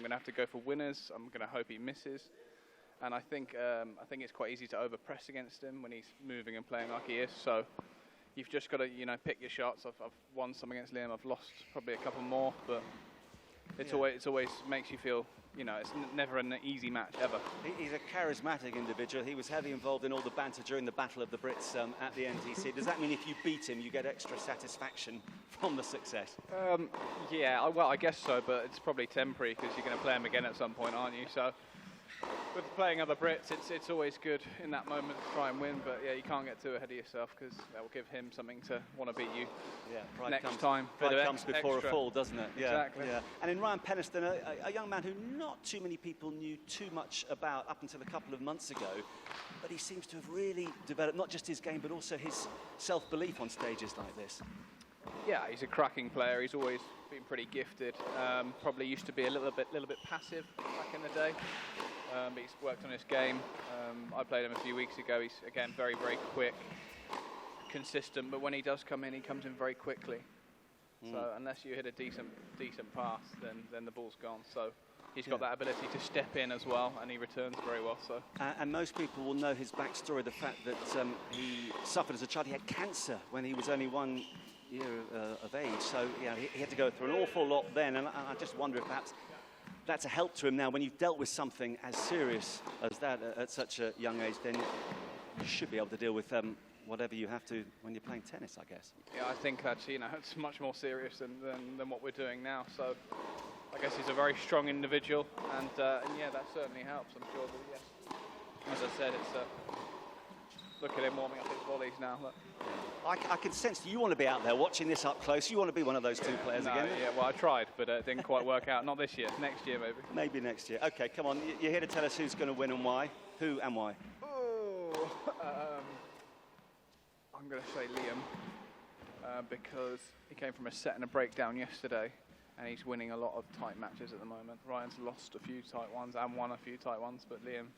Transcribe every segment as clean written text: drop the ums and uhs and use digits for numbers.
going to have to go for winners. I'm going to hope he misses. And I think it's quite easy to overpress against him when he's moving and playing like he is. So you've just got to, pick your shots. I've won some against Liam. I've lost probably a couple more, but it's always makes you feel, it's never an easy match ever. He's a charismatic individual. He was heavily involved in all the banter during the Battle of the Brits at the NTC. Does that mean if you beat him, you get extra satisfaction from the success? Yeah, well, I guess so, but it's probably temporary because you're going to play him again at some point, aren't you? So with playing other Brits, it's always good in that moment to try and win, but yeah, you can't get too ahead of yourself because that will give him something to want to beat you next time. Pride comes before a fall, doesn't it? Yeah, exactly. Yeah. And in Ryan Peniston, a young man who not too many people knew too much about up until a couple of months ago, but he seems to have really developed not just his game, but also his self-belief on stages like this. Yeah, he's a cracking player. He's always been pretty gifted. Probably used to be a little bit passive back in the day. But he's worked on his game. I played him a few weeks ago. He's, again, very, very quick, consistent, but when he does come in, he comes in very quickly. So unless you hit a decent pass, then the ball's gone. So he's got that ability to step in as well, and he returns very well. So and most people will know his backstory, the fact that he suffered as a child. He had cancer when he was only 1 year of age. So yeah, he had to go through an awful lot then, and I just wonder if perhaps that's a help to him now. When you've dealt with something as serious as that at such a young age, then you should be able to deal with whatever you have to when you're playing tennis, I guess. Yeah, I think that's, it's much more serious than what we're doing now. So I guess he's a very strong individual, and yeah, that certainly helps, I'm sure. But yeah, as I said, it's look at him warming up his volleys now. Look. I can sense you want to be out there watching this up close. You want to be one of those two players again. Yeah, well, I tried, but it didn't quite work out. Not this year. Next year, maybe. Maybe next year. Okay, come on. You're here to tell us who's going to win and why. Who and why? Oh, I'm going to say Liam because he came from a set and a breakdown yesterday, and he's winning a lot of tight matches at the moment. Ryan's lost a few tight ones and won a few tight ones, but Liam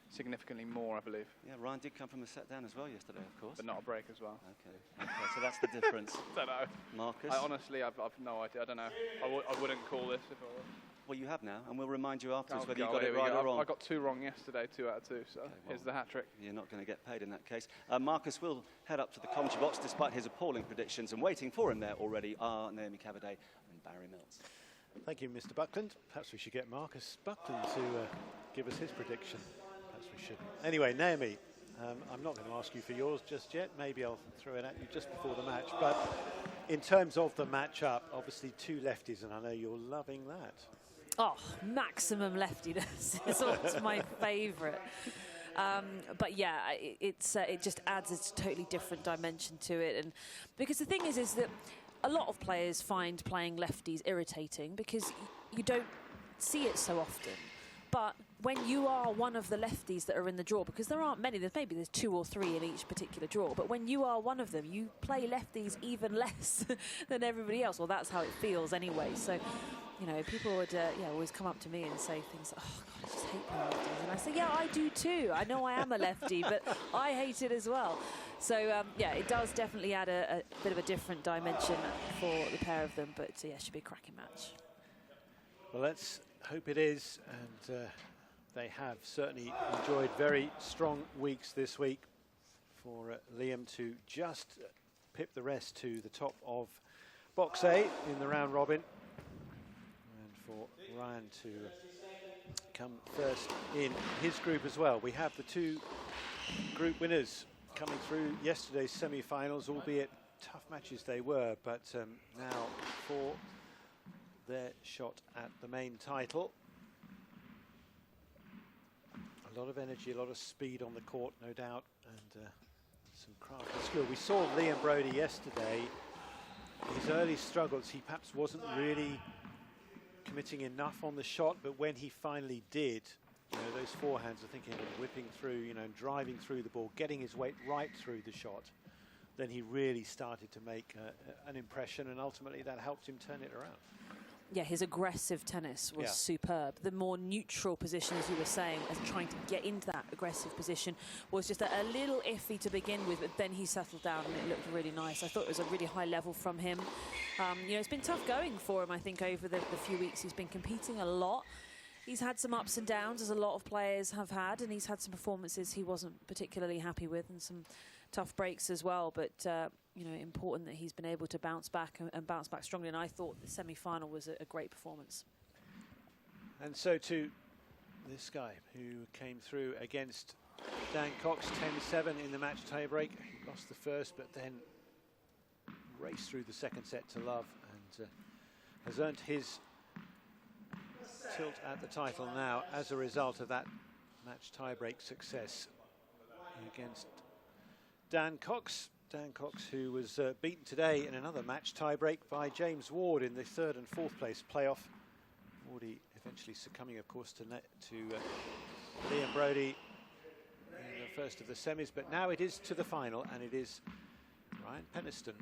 significantly more, I believe. Yeah, Ryan did come from a set down as well yesterday, of course. But not a break as well. Okay, so that's the difference. Don't know. Marcus? Honestly, I've no idea. I don't know. I wouldn't call this if I were. Well, you have now, and we'll remind you afterwards whether you got it right or wrong. I got 2 wrong yesterday, 2 out of 2, so here's the hat-trick. You're not going to get paid in that case. Marcus will head up to the commentary box despite his appalling predictions, and waiting for him there already are Naomi Cavaday and Barry Mills. Thank you, Mr. Buckland. Perhaps we should get Marcus Buckland to give us his prediction. We shouldn't. Anyway, Naomi, I'm not going to ask you for yours just yet. Maybe I'll throw it at you just before the match. But in terms of the match-up, obviously 2 lefties, and I know you're loving that. Oh, maximum leftiness is what's my favourite. But yeah, it just adds a totally different dimension to it. And because the thing is that a lot of players find playing lefties irritating because you don't see it so often. But when you are one of the lefties that are in the draw, because there aren't many, maybe there's 2 or 3 in each particular draw, but when you are one of them, you play lefties even less than everybody else. Well, that's how it feels anyway. So, people would always come up to me and say things like, oh, God, I just hate playing lefties. And I say, yeah, I do too. I know I am a lefty, but I hate it as well. So, yeah, it does definitely add a bit of a different dimension for the pair of them. But, yeah, it should be a cracking match. Well, let's hope it is, and they have certainly enjoyed very strong weeks this week for Liam to just pip the rest to the top of box A in the round robin, and for Ryan to come first in his group as well. We have the 2 group winners coming through yesterday's semi-finals, albeit tough matches they were, but now for their shot at the main title. A lot of energy, a lot of speed on the court, no doubt, and some craft and skill. We saw Liam Broady yesterday. His early struggles, he perhaps wasn't really committing enough on the shot, but when he finally did, those forehands, I think, him whipping through, and driving through the ball, getting his weight right through the shot, then he really started to make an impression, and ultimately that helped him turn it around. Yeah, his aggressive tennis was superb. The more neutral position, as you were saying, as trying to get into that aggressive position, was just a little iffy to begin with, but then he settled down and it looked really nice. I thought it was a really high level from him. It's been tough going for him, I think, over the few weeks. He's been competing a lot. He's had some ups and downs, as a lot of players have had, and he's had some performances he wasn't particularly happy with, and some tough breaks as well. But you know, important that he's been able to bounce back and bounce back strongly. And I thought the semi-final was a great performance. And so to this guy who came through against Dan Cox, 10-7 in the match tiebreak. He lost the first, but then raced through the second set to love, and has earned his tilt at the title now as a result of that match tiebreak success against Dan Cox. Dan Cox, who was beaten today in another match tiebreak by James Ward in the 3rd and 4th place playoff. Broady eventually succumbing, of course, to Liam Broady in the first of the semis, but now it is to the final, and it is Ryan Peniston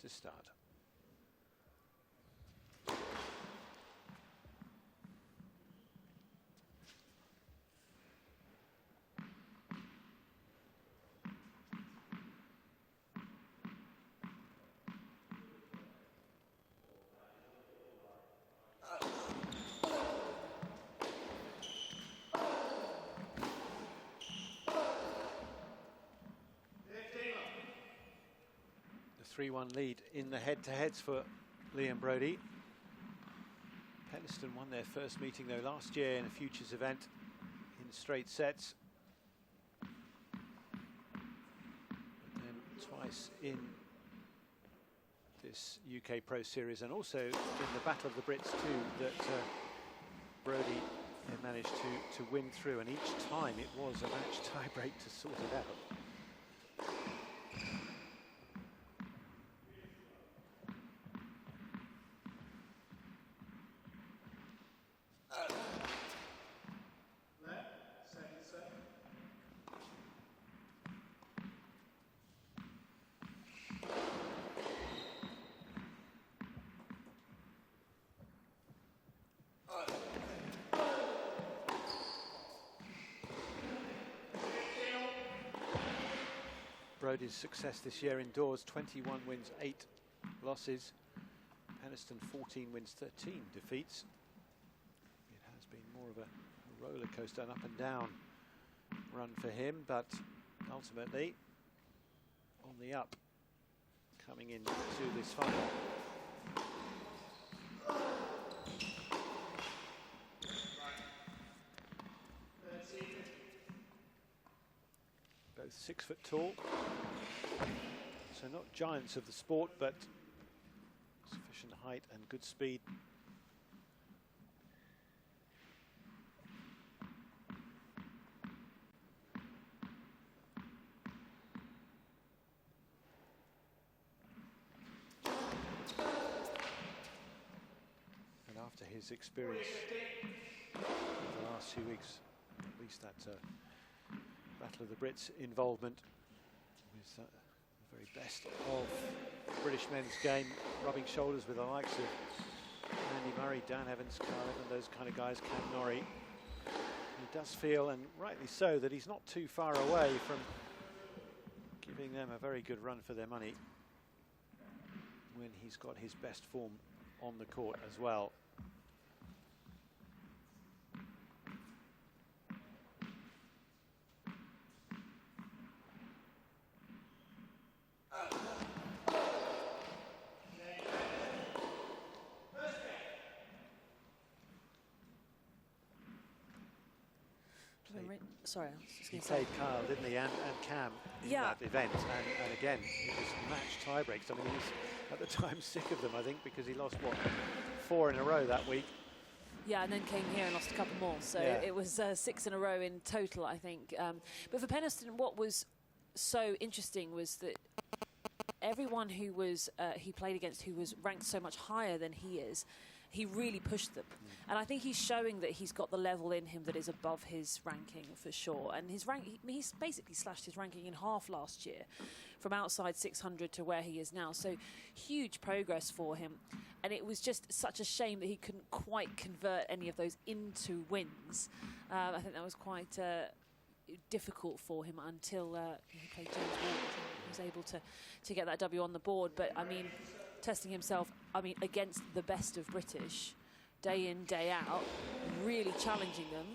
to start. The 3-1 lead in the head-to-heads for Liam Broady. Peniston won their first meeting though last year in a futures event in straight sets. But then twice in this UK Pro Series, and also in the Battle of the Brits too, that Broady managed to win through, and each time it was a match tiebreak to sort it out. Broady's success this year indoors, 21 wins, 8 losses. Peniston 14 wins, 13 defeats. It has been more of a roller coaster, an up and down run for him, but ultimately on the up, coming into this final. Both 6 foot tall, so not giants of the sport, but sufficient height and good speed. And after his experience in the last few weeks, at least that Battle of the Brits involvement with the very best of British men's game, rubbing shoulders with the likes of Andy Murray, Dan Evans, Carl Evans, those kind of guys, Cam Norrie. He does feel, and rightly so, that he's not too far away from giving them a very good run for their money when he's got his best form on the court as well. Sorry, I was just He going to say. played Kyle, didn't he, and Cam in that event, and again, it was match tiebreaks. I mean, he was at the time sick of them, I think, because he lost, what, 4 in a row that week. Yeah, and then came here and lost a couple more. So yeah, it was 6 in a row in total, I think. But for Peniston, what was so interesting was that everyone who was he played against who was ranked so much higher than he is, he really pushed them. And I think he's showing that he's got the level in him that is above his ranking for sure. And his rank, he's basically slashed his ranking in half last year, from outside 600 to where he is now. So huge progress for him. And it was just such a shame that he couldn't quite convert any of those into wins. I think that was quite difficult for him until he played James Ward. He was able to get that W on the board. But I mean, testing himself, I mean, against the best of British, day in, day out, really challenging them.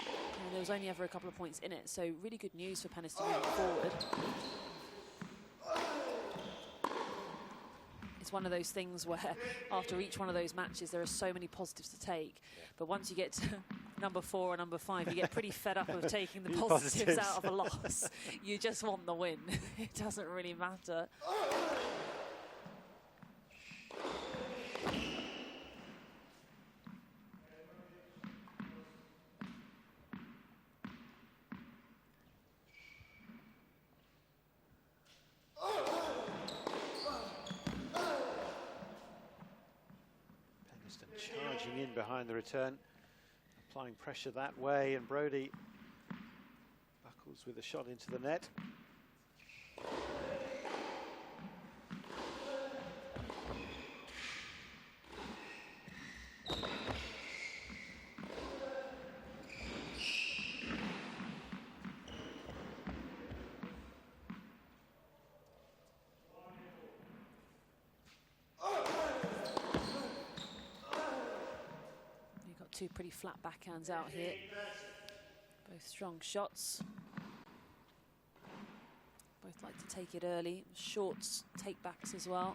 And there was only ever a couple of points in it, so really good news for Peniston moving forward. It's one of those things where after each one of those matches there are so many positives to take, but once you get to number 4 or number 5 you get pretty fed up of taking the positives out of a loss. You just want the win. It doesn't really matter. Charging in behind the return, applying pressure that way, and Broady buckles with a shot into the net. Two pretty flat backhands out here. Both strong shots. Both like to take it early. Shorts, take backs as well.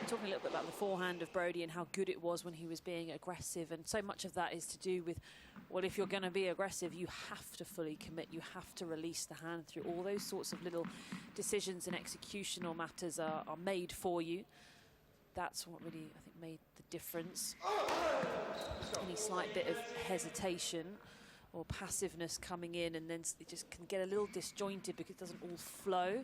Talking a little bit about the forehand of Broady and how good it was when he was being aggressive, and so much of that is to do with, well, if you're going to be aggressive you have to fully commit, you have to release the hand through. All those sorts of little decisions and executional matters are made for you. That's what really, I think, made the difference. Any slight bit of hesitation or passiveness coming in, and then it just can get a little disjointed because it doesn't all flow.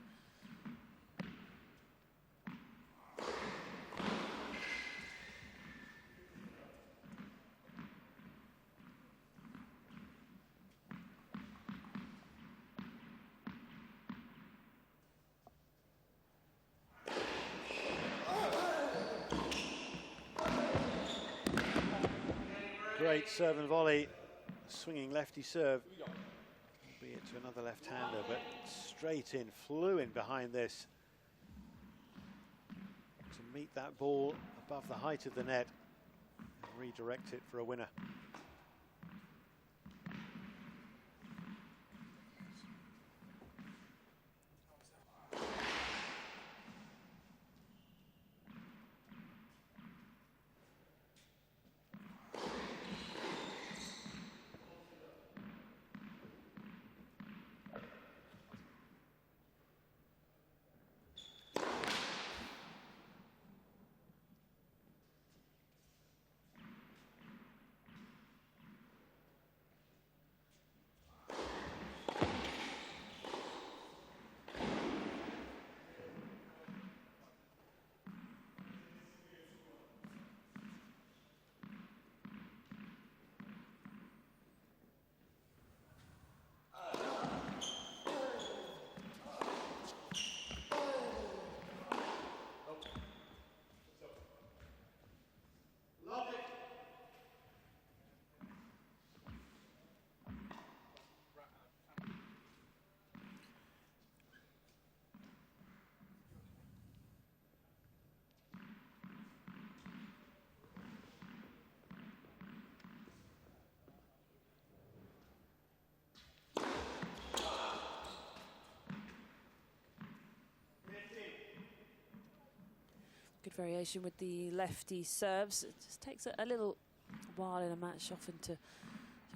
Great serve and volley, swinging lefty serve, albeit to another left-hander, but straight in, flew in behind this to meet that ball above the height of the net and redirect it for a winner. Good variation with the lefty serves. It just takes a little while in a match often to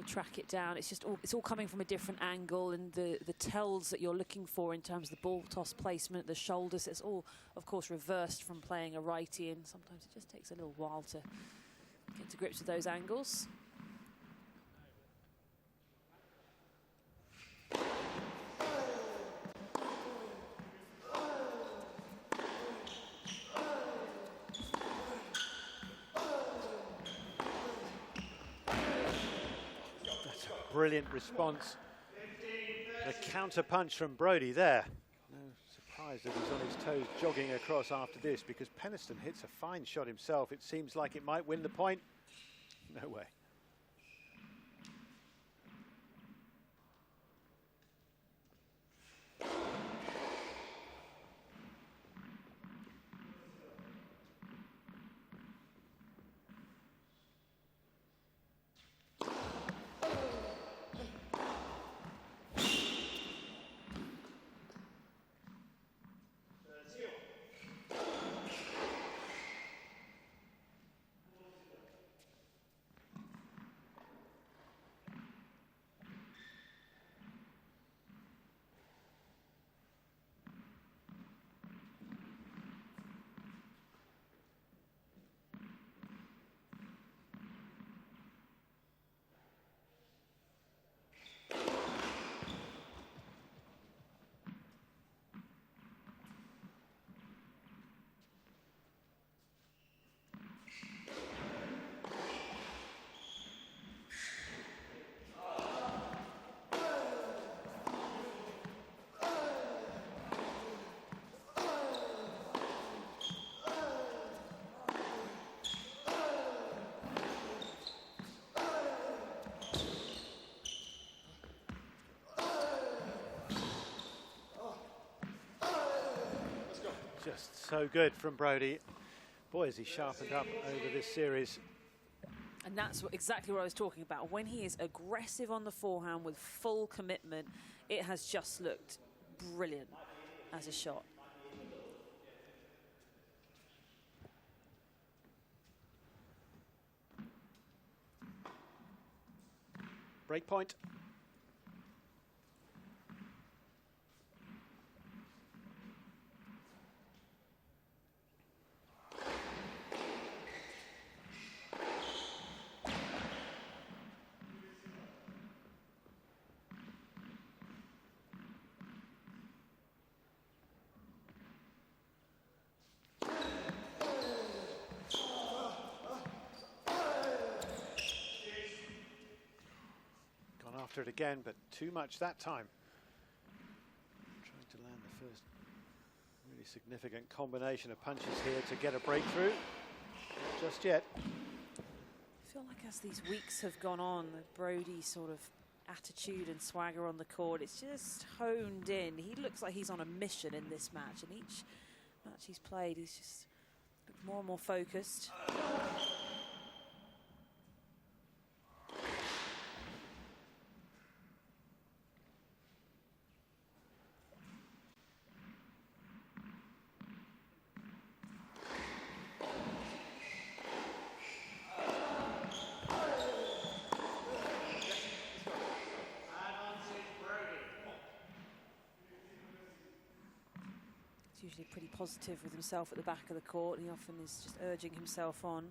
track it down. It's just it's all coming from a different angle, and the tells that you're looking for in terms of the ball toss placement, the shoulders, it's all of course reversed from playing a righty, and sometimes it just takes a little while to get to grips with those angles. Brilliant response. The counter punch from Broady there. No surprise that he's on his toes jogging across after this, because Peniston hits a fine shot himself. It seems like it might win the point. No way. Just so good from Broady. Boy, has he sharpened up over this series. And that's exactly what I was talking about. When he is aggressive on the forehand with full commitment, it has just looked brilliant as a shot. Break point. After it again, but too much that time. Trying to land the first really significant combination of punches here to get a breakthrough. Not just yet. I feel like as these weeks have gone on, the Broady sort of attitude and swagger on the court, it's just honed in. He looks like he's on a mission in this match, and each match he's played, he's just looked more and more focused. Usually pretty positive with himself at the back of the court, and he often is just urging himself on.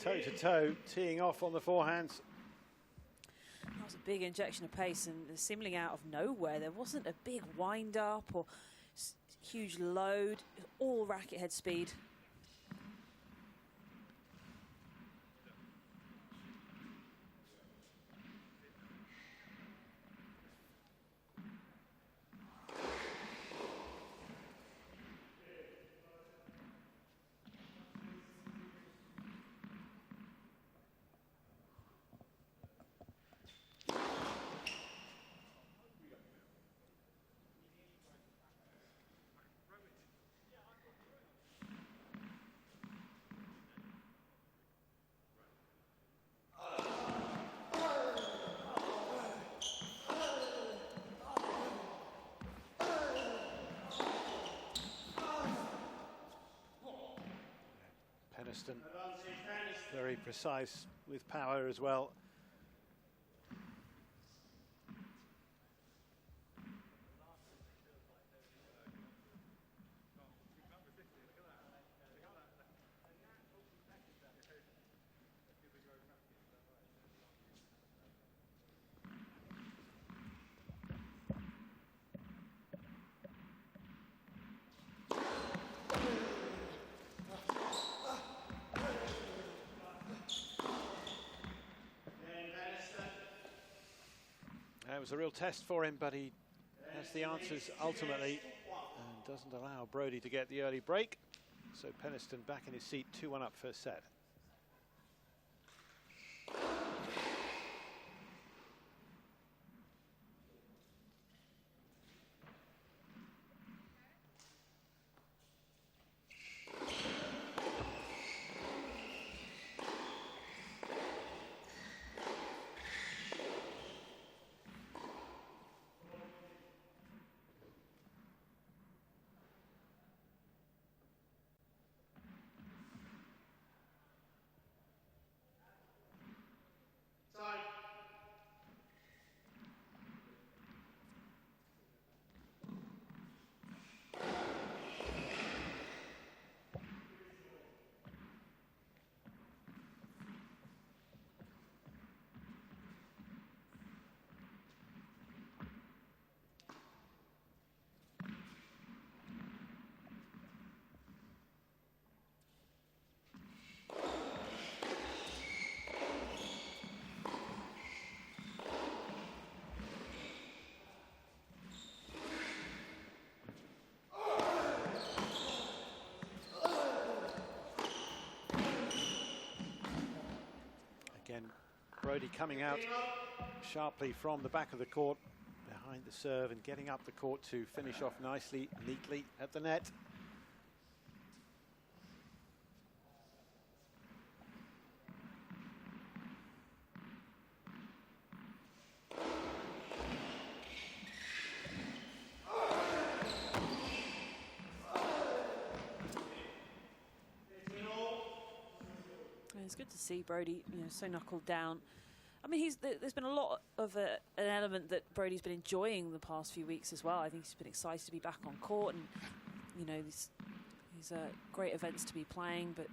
Toe-to-toe, teeing off on the forehands. That was a big injection of pace, and seemingly out of nowhere. There wasn't a big wind-up or huge load, all racket head speed. Peniston, very precise with power as well. it was a real test for him, but he has the answers ultimately and doesn't allow Broady to get the early break. So Peniston back in his seat, 2-1 up first set. Again, Broady coming out sharply from the back of the court, behind the serve, and getting up the court to finish off nicely, neatly at the net. It's good to see Broady, so knuckled down. I mean, there's been a lot of an element that Brody's been enjoying the past few weeks as well. I think he's been excited to be back on court, and these are great events to be playing. But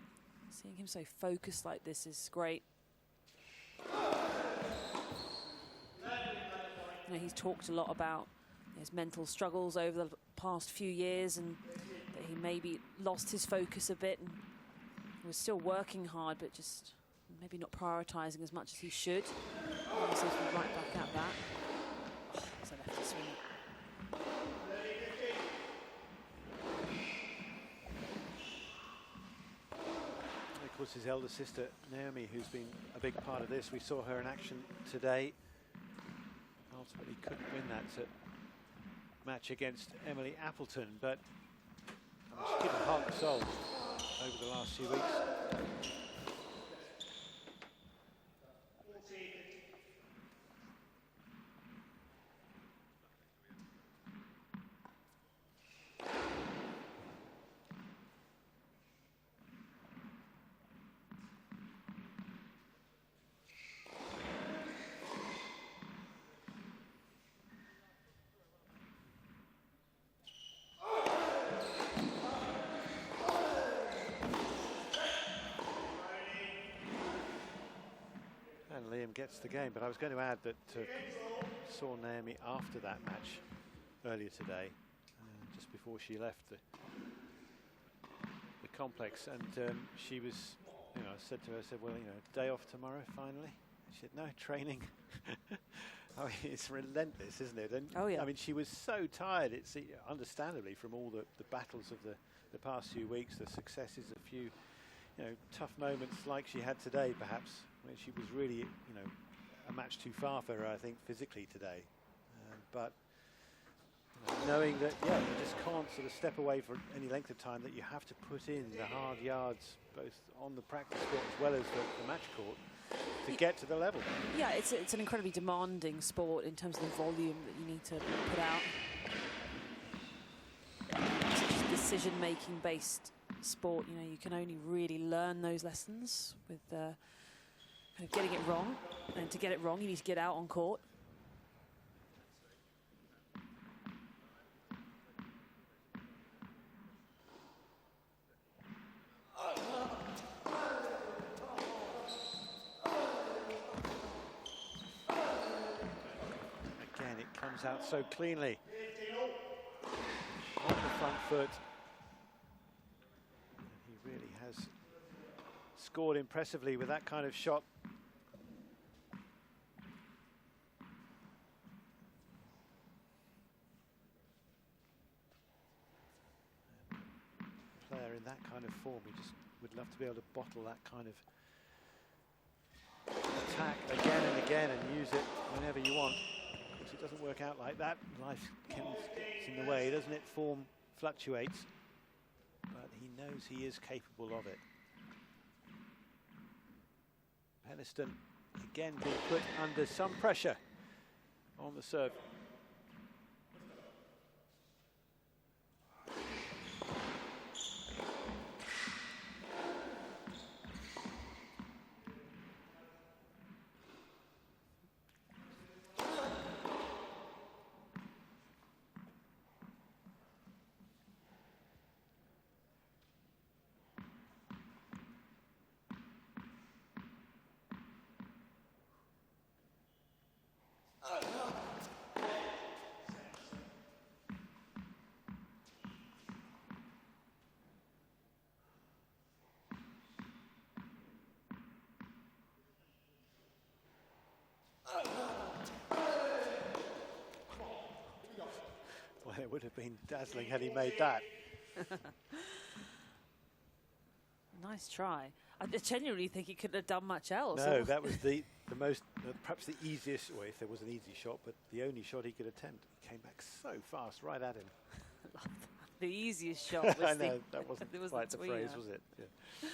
seeing him so focused like this is great. He's talked a lot about his mental struggles over the past few years, and that he maybe lost his focus a bit and was still working hard, but just maybe not prioritising as much as he should. He seems to be right back at that. Oh, it's a lefty swing. Of course, his elder sister Naomi, who's been a big part of this. We saw her in action today. Ultimately couldn't win that match against Emily Appleton, but she's given heart and soul over the last few weeks. And Liam gets the game, but I was going to add that saw Naomi after that match earlier today, just before she left the complex, and she was, I said to her, well, day off tomorrow finally. She said, no, training. I mean, it's relentless, isn't it? And oh, yeah. I mean, she was so tired. It's understandably from all the battles of the past few weeks, the successes, a few tough moments like she had today, perhaps, when she was really, a match too far for her, I think, physically today. But knowing that, you just can't sort of step away for any length of time, that you have to put in the hard yards, both on the practice court as well as the match court, to get to the level. Yeah, it's an incredibly demanding sport in terms of the volume that you need to put out. It's such a decision-making based sport. You can only really learn those lessons with kind of getting it wrong, and to get it wrong, you need to get out on court. Again, it comes out so cleanly on the front foot. He really has scored impressively with that kind of shot. in that kind of form. He just would love to be able to bottle that kind of attack again and again and use it whenever you want. Of course, it doesn't work out like that. Life gets in the way, doesn't it? Form fluctuates, but he knows he is capable of it. Peniston again being put under some pressure on the serve. Well, it would have been dazzling had he made that. Nice try. I genuinely think he couldn't have done much else. No, that was the most, perhaps the easiest, well, if there was an easy shot, but the only shot he could attempt. He came back so fast, right at him. The easiest shot was I know, that wasn't was quite the phrase, was it? Yeah.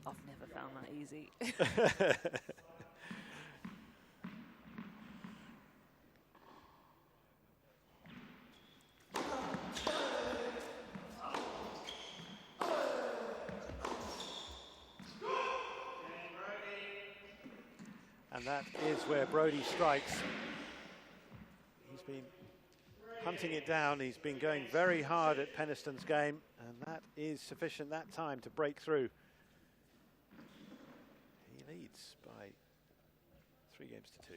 I've never found that easy. And that is where Broady strikes. He's been hunting it down. He's been going very hard at Peniston's game, and that is sufficient that time to break through. He leads by 3 games to 2.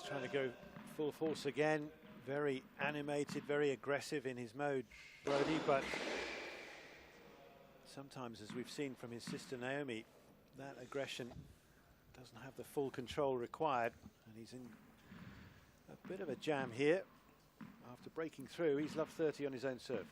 Trying to go full force again, very animated, very aggressive in his mode, Broady, but sometimes, as we've seen from his sister Naomi, that aggression doesn't have the full control required, and he's in a bit of a jam here. After breaking through, he's love 30 on his own serve.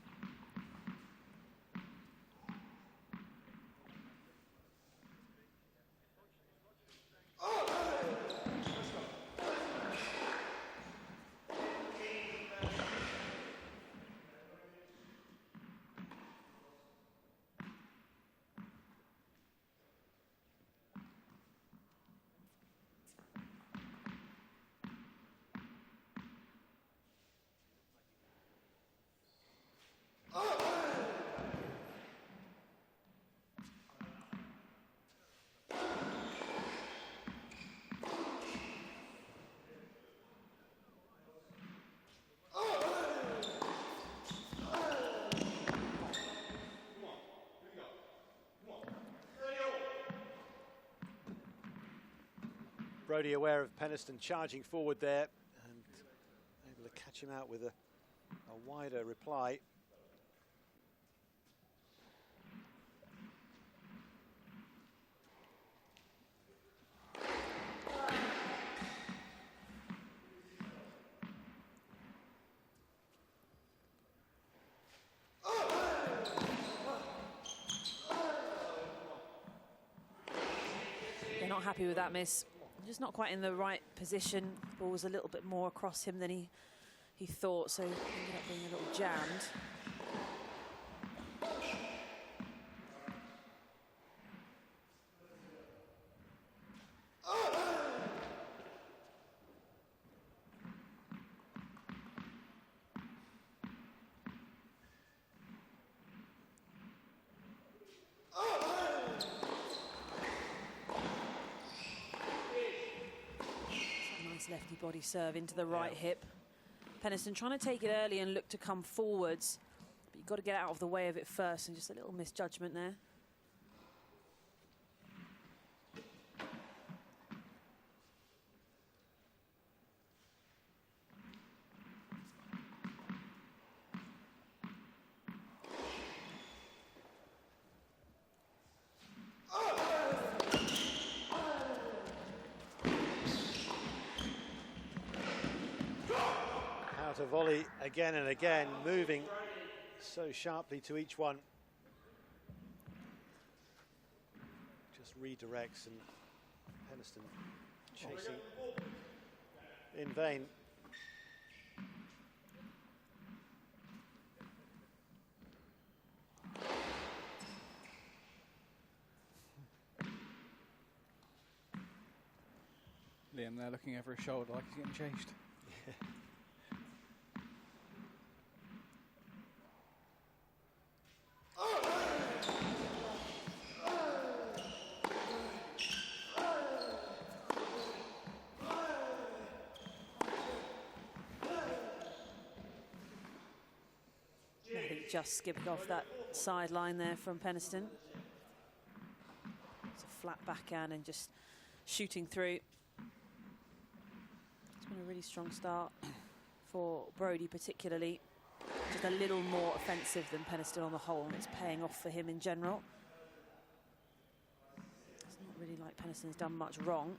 Broady aware of Peniston charging forward there and able to catch him out with a wider reply. Not happy with that miss. Just not quite in the right position. Ball was a little bit more across him than he thought, so ended up being a little jammed. Lefty body serve into the right hip. Peniston trying to take it early and look to come forwards, but you've got to get out of the way of it first, and just a little misjudgment there. To volley again and again, moving so sharply to each one. Just redirects, and Peniston chasing in vain. Liam there looking over his shoulder like he's getting chased. Just skipped off that sideline there from Peniston. It's a flat backhand and just shooting through. It's been a really strong start for Broady particularly. Just a little more offensive than Peniston on the whole, and it's paying off for him in general. It's not really like Peniston's done much wrong.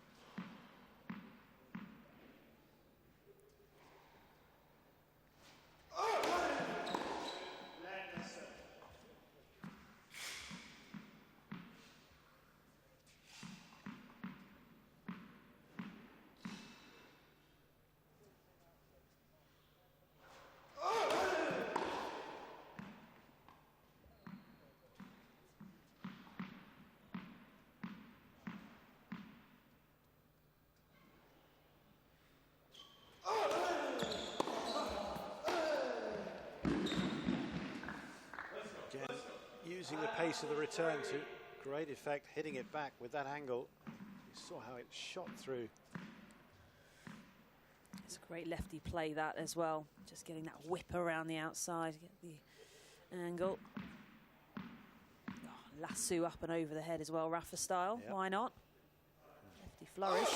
Using the pace of the return to great effect, hitting it back with that angle. You saw how it shot through. It's a great lefty play, that as well. Just getting that whip around the outside, get the angle. Oh, lasso up and over the head as well, Rafa style. Yep. Why not? Lefty flourish.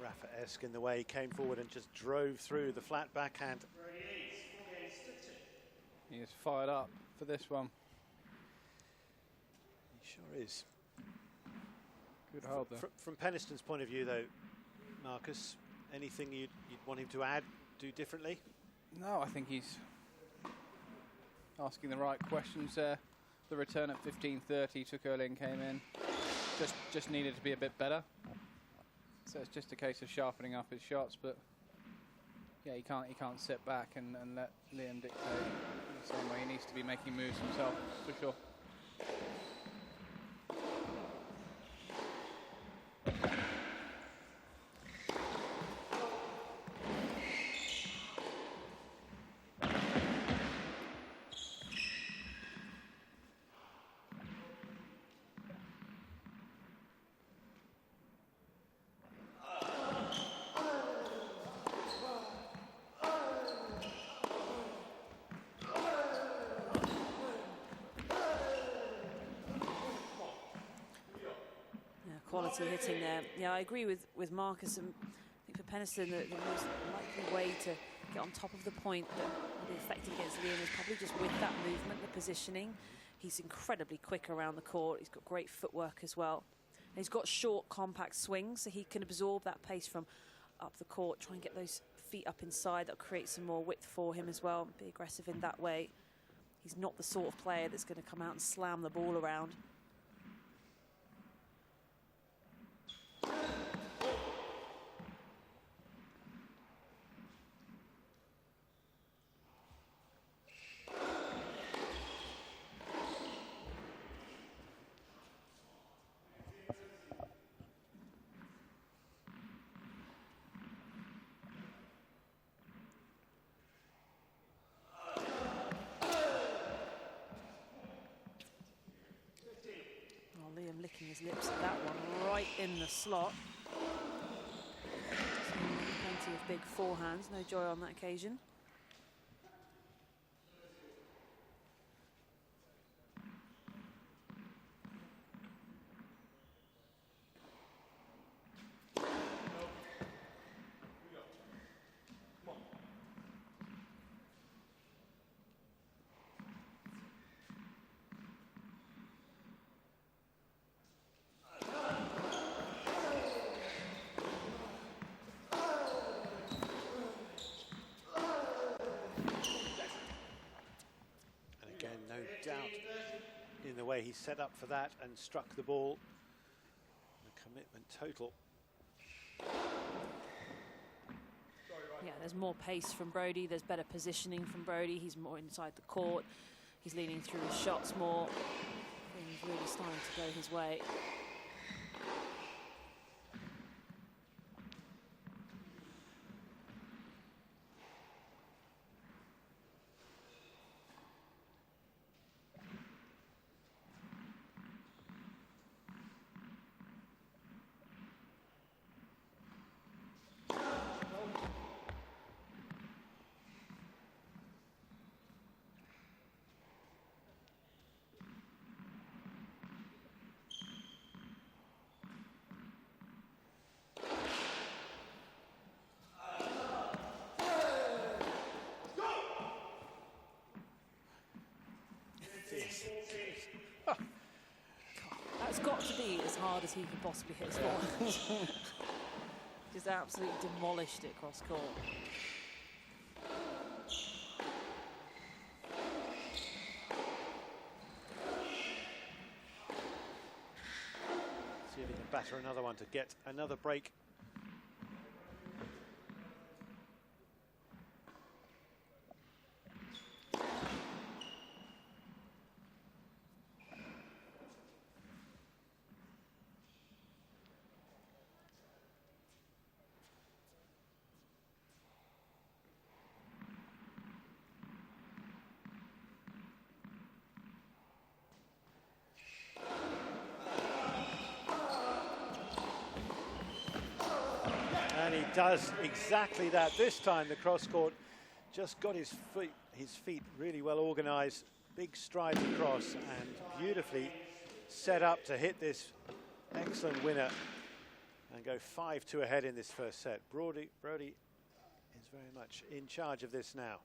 Rafa-esque in the way he came forward and just drove through the flat backhand. He is fired up for this one. He sure is. Good hold there. From Peniston's point of view, though, Marcus, anything you'd want him to add, do differently? No, I think he's asking the right questions there. The return at 15:30 took early and came in. Just needed to be a bit better. So it's just a case of sharpening up his shots, but yeah, he can't sit back and let Liam dictate in the same way. He needs to be making moves himself, for sure. quality hitting there. Yeah, I agree with Marcus. And I think for Peniston, the most likely way to get on top of the point that will be effective against Liam is probably just with that movement, the positioning. He's incredibly quick around the court. He's got great footwork as well. And he's got short, compact swings, so he can absorb that pace from up the court, try and get those feet up inside. That'll create some more width for him as well. Be aggressive in that way. He's not the sort of player that's going to come out and slam the ball around. Liam licking his lips at that one, right in the slot. Plenty of big forehands, no joy on that occasion. Doubt in the way he set up for that and struck the ball. The commitment total. Yeah, there's more pace from Broady. There's better positioning from Broady. He's more inside the court. He's leaning through his shots more. Things really starting to go his way. That's got to be as hard as he could possibly hit his ball. Just absolutely demolished it cross court. See if he can batter another one to get another break. And he does exactly that. This time the cross court just got his feet really well organised. Big strides across and beautifully set up to hit this excellent winner and go 5-2 ahead in this first set. Broady is very much in charge of this now.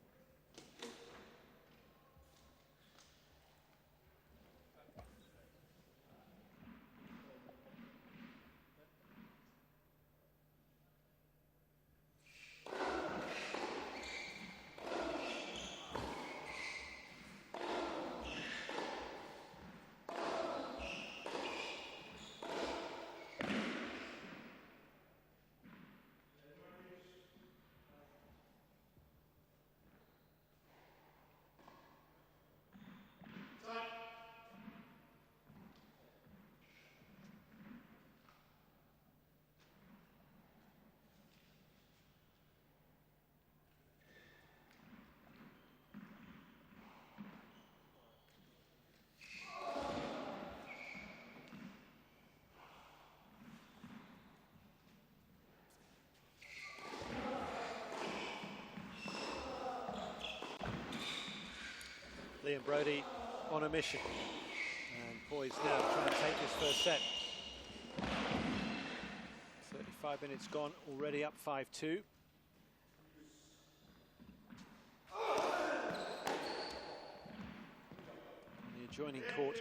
Liam Broady on a mission and poised now to try and take this first set. 5 minutes gone, already up 5-2. On the adjoining court,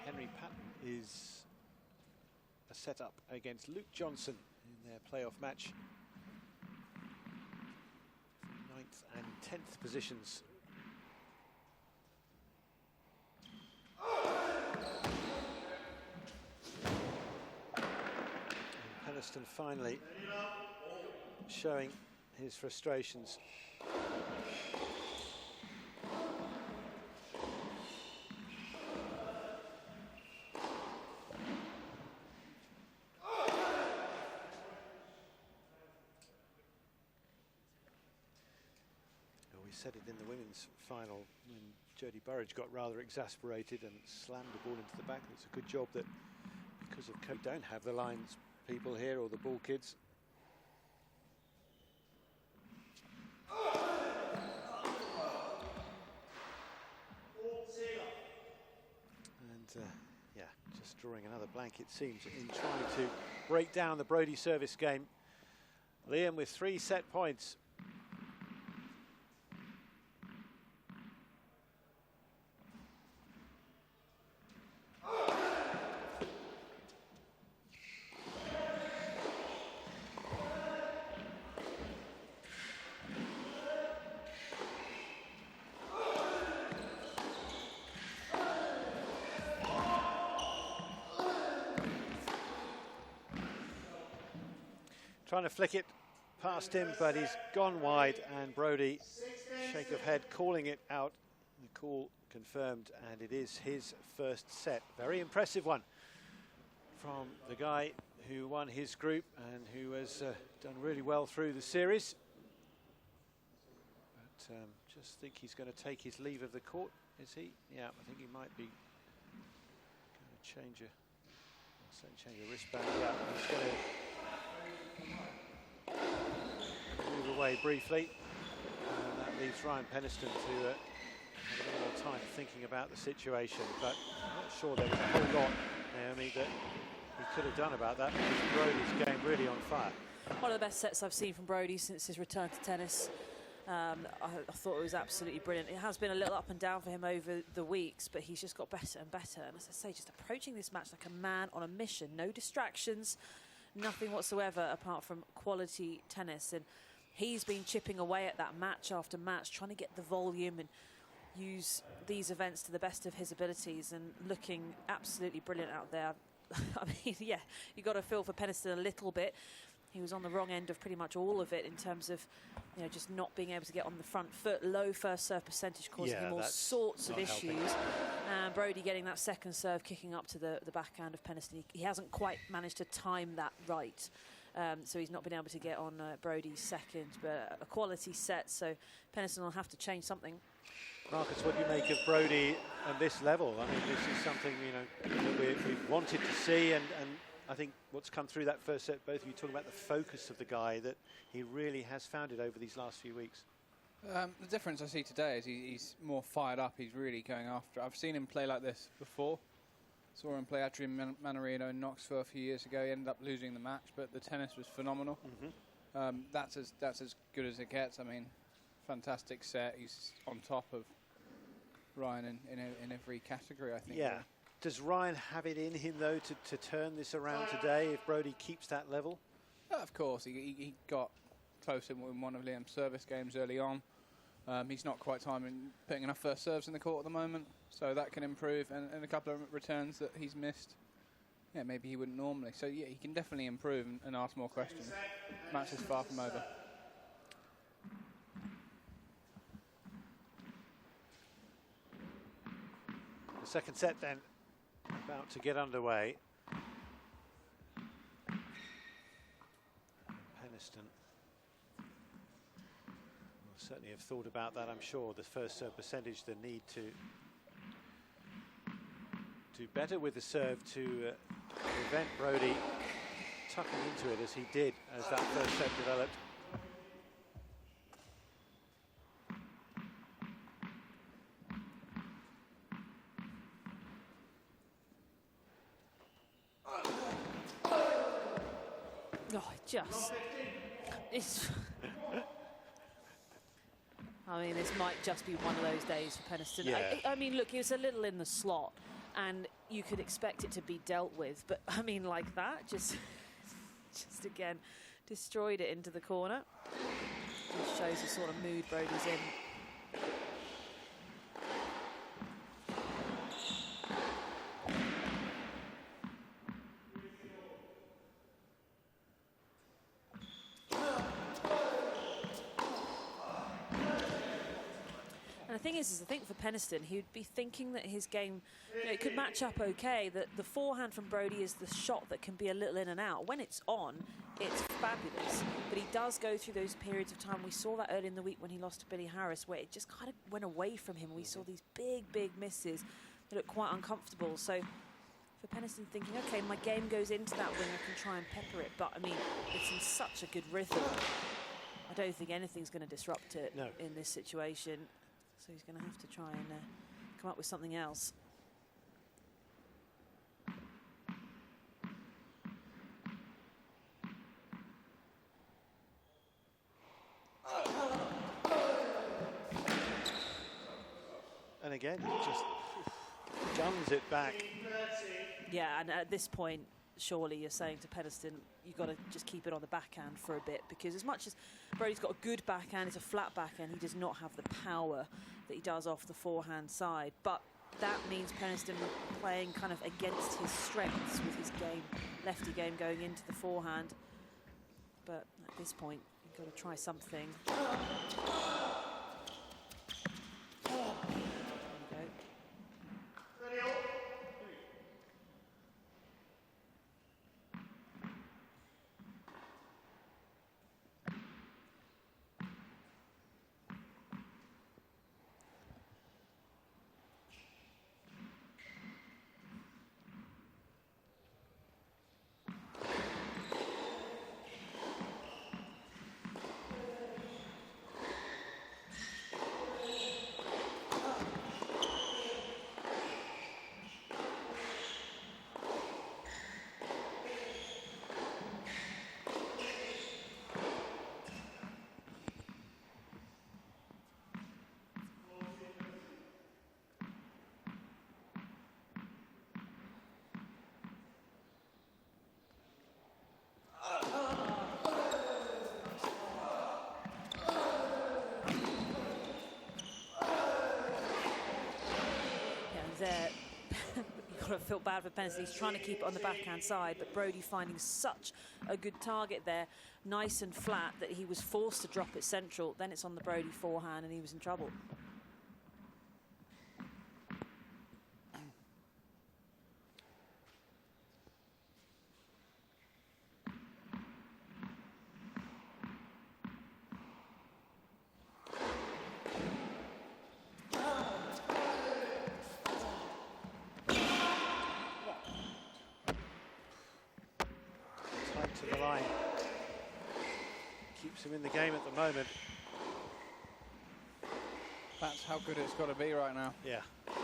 Henry Patton is a set-up against Luke Johnson in their playoff match. 9th and 10th positions. Peniston finally showing his frustrations. We said it in the women's final when Jodie Burridge got rather exasperated and slammed the ball into the back. It's a good job that because of COVID, don't have the lines people here or the ball kids. And yeah, just drawing another blank, it seems, in trying to break down the Broady service game. Liam with 3 set points. Trying to flick it past him, but he's gone wide, and Broady, shake of head, calling it out. The call confirmed, and it is his first set. Very impressive one from the guy who won his group and who has done really well through the series. But just think he's going to take his leave of the court, is he? Yeah, I think he might be going to change a wristband. Yeah, he's going to move away briefly, and that leaves Ryan Peniston to have a little more time thinking about the situation. But I'm not sure there was a whole lot, Naomi, that he could have done about that, because Brody's game really on fire. One of the best sets I've seen from Broady since his return to tennis. I thought it was absolutely brilliant. It has been a little up and down for him over the weeks, but he's just got better and better. And as I say, just approaching this match like a man on a mission. No distractions, nothing whatsoever apart from quality tennis. And he's been chipping away at that match after match, trying to get the volume and use these events to the best of his abilities, and looking absolutely brilliant out there. I mean, yeah, you got to feel for Peniston a little bit. He was on the wrong end of pretty much all of it in terms of, you know, just not being able to get on the front foot. Low first serve percentage causing him all sorts of issues. And Broady getting that second serve, kicking up to the backhand of Peniston. He hasn't quite managed to time that right. So he's not been able to get on Broady's second, but a quality set. So Peniston will have to change something. Marcus, what do you make of Broady at this level? I mean, this is something, you know, that we've wanted to see, and I think what's come through that first set, both of you talking about the focus of the guy, that he really has found it over these last few weeks. The difference I see today is he's more fired up. He's really going after it. I've seen him play like this before. Saw him play Adrian Manarino in Knoxville a few years ago. He ended up losing the match, but the tennis was phenomenal. That's as good as it gets. I mean, fantastic set. He's on top of Ryan in every category, I think. Yeah. Really. Does Ryan have it in him, though, to turn this around today if Broady keeps that level? Of course. He got close in one of Liam's service games early on. He's not quite putting enough first serves in the court at the moment, so that can improve. And a couple of returns that he's missed, yeah, maybe he wouldn't normally. So, yeah, he can definitely improve and ask more questions. Match is far from over. The second set, then, about to get underway. Peniston will certainly have thought about that, I'm sure. The first serve percentage, the need to do better with the serve to prevent Broady tucking into it as he did as that first set developed. Oh, it's. I mean, this might just be one of those days for Peniston. Yeah. I mean, look, he was a little in the slot, and you could expect it to be dealt with. But I mean, like that, just again, destroyed it into the corner. Just shows the sort of mood Brody's in. The thing is I think for Peniston, he'd be thinking that his game, it could match up okay, that the forehand from Broady is the shot that can be a little in and out. When it's on, it's fabulous. But he does go through those periods of time. We saw that early in the week when he lost to Billy Harris, where it just kind of went away from him. We saw these big misses that looked quite uncomfortable. So for Peniston thinking, okay, my game goes into that wing, I can try and pepper it. But, I mean, it's in such a good rhythm. I don't think anything's going to disrupt it in this situation. So he's going to have to try and come up with something else. And again, he just guns it back. Yeah, and at this point, surely you're saying to Peniston, you've got to just keep it on the backhand for a bit, because as much as Brody's got a good backhand, it's a flat backhand, he does not have the power that he does off the forehand side. But that means Peniston playing kind of against his strengths with his game, lefty game going into the forehand. But at this point, you've got to try something. There we go. There, you've got to feel bad for Peniston. He's trying to keep it on the backhand side, but Broady finding such a good target there, nice and flat, that he was forced to drop it central. Then it's on the Broady forehand, and he was in trouble. To the line. Keeps him in the game at the moment. That's how good it's got to be right now. Yeah. You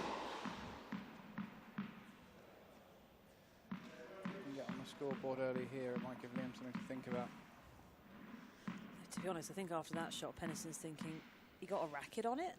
can get on the scoreboard early here, it might give Liam something to think about. To be honest, I think after that shot, Peniston's thinking, he got a racket on it?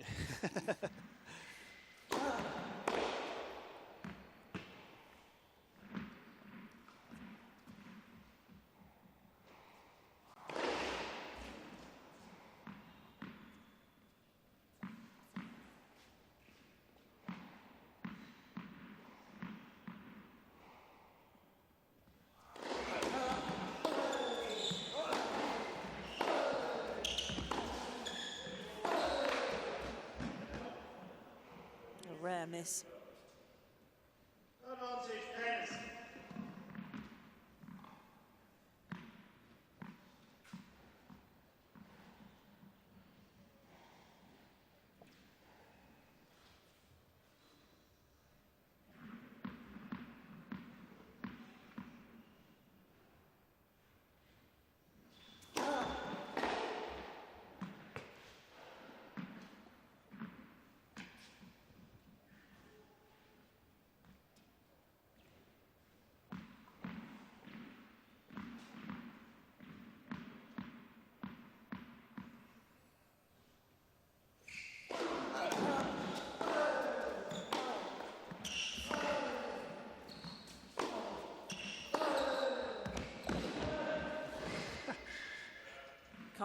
Rare miss.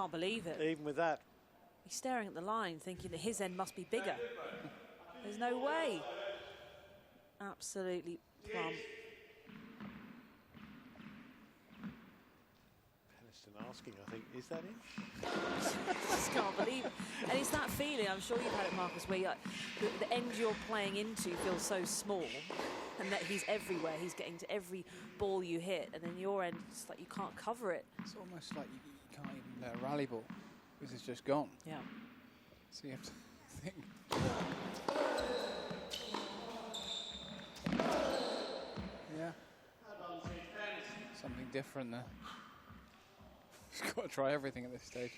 can't believe it. Even with that. He's staring at the line, thinking that his end must be bigger. There's no way. Absolutely plumb. Peniston asking, I think, is that it? Just can't believe it. And it's that feeling, I'm sure you've had it, Marcus, where the end you're playing into feels so small, and that he's everywhere. He's getting to every ball you hit, and then your end, it's like you can't cover it. It's almost like you can't even let a rally ball. This is just gone. Yeah. So you have to think. Yeah. Something different there. Just got to try everything at this stage.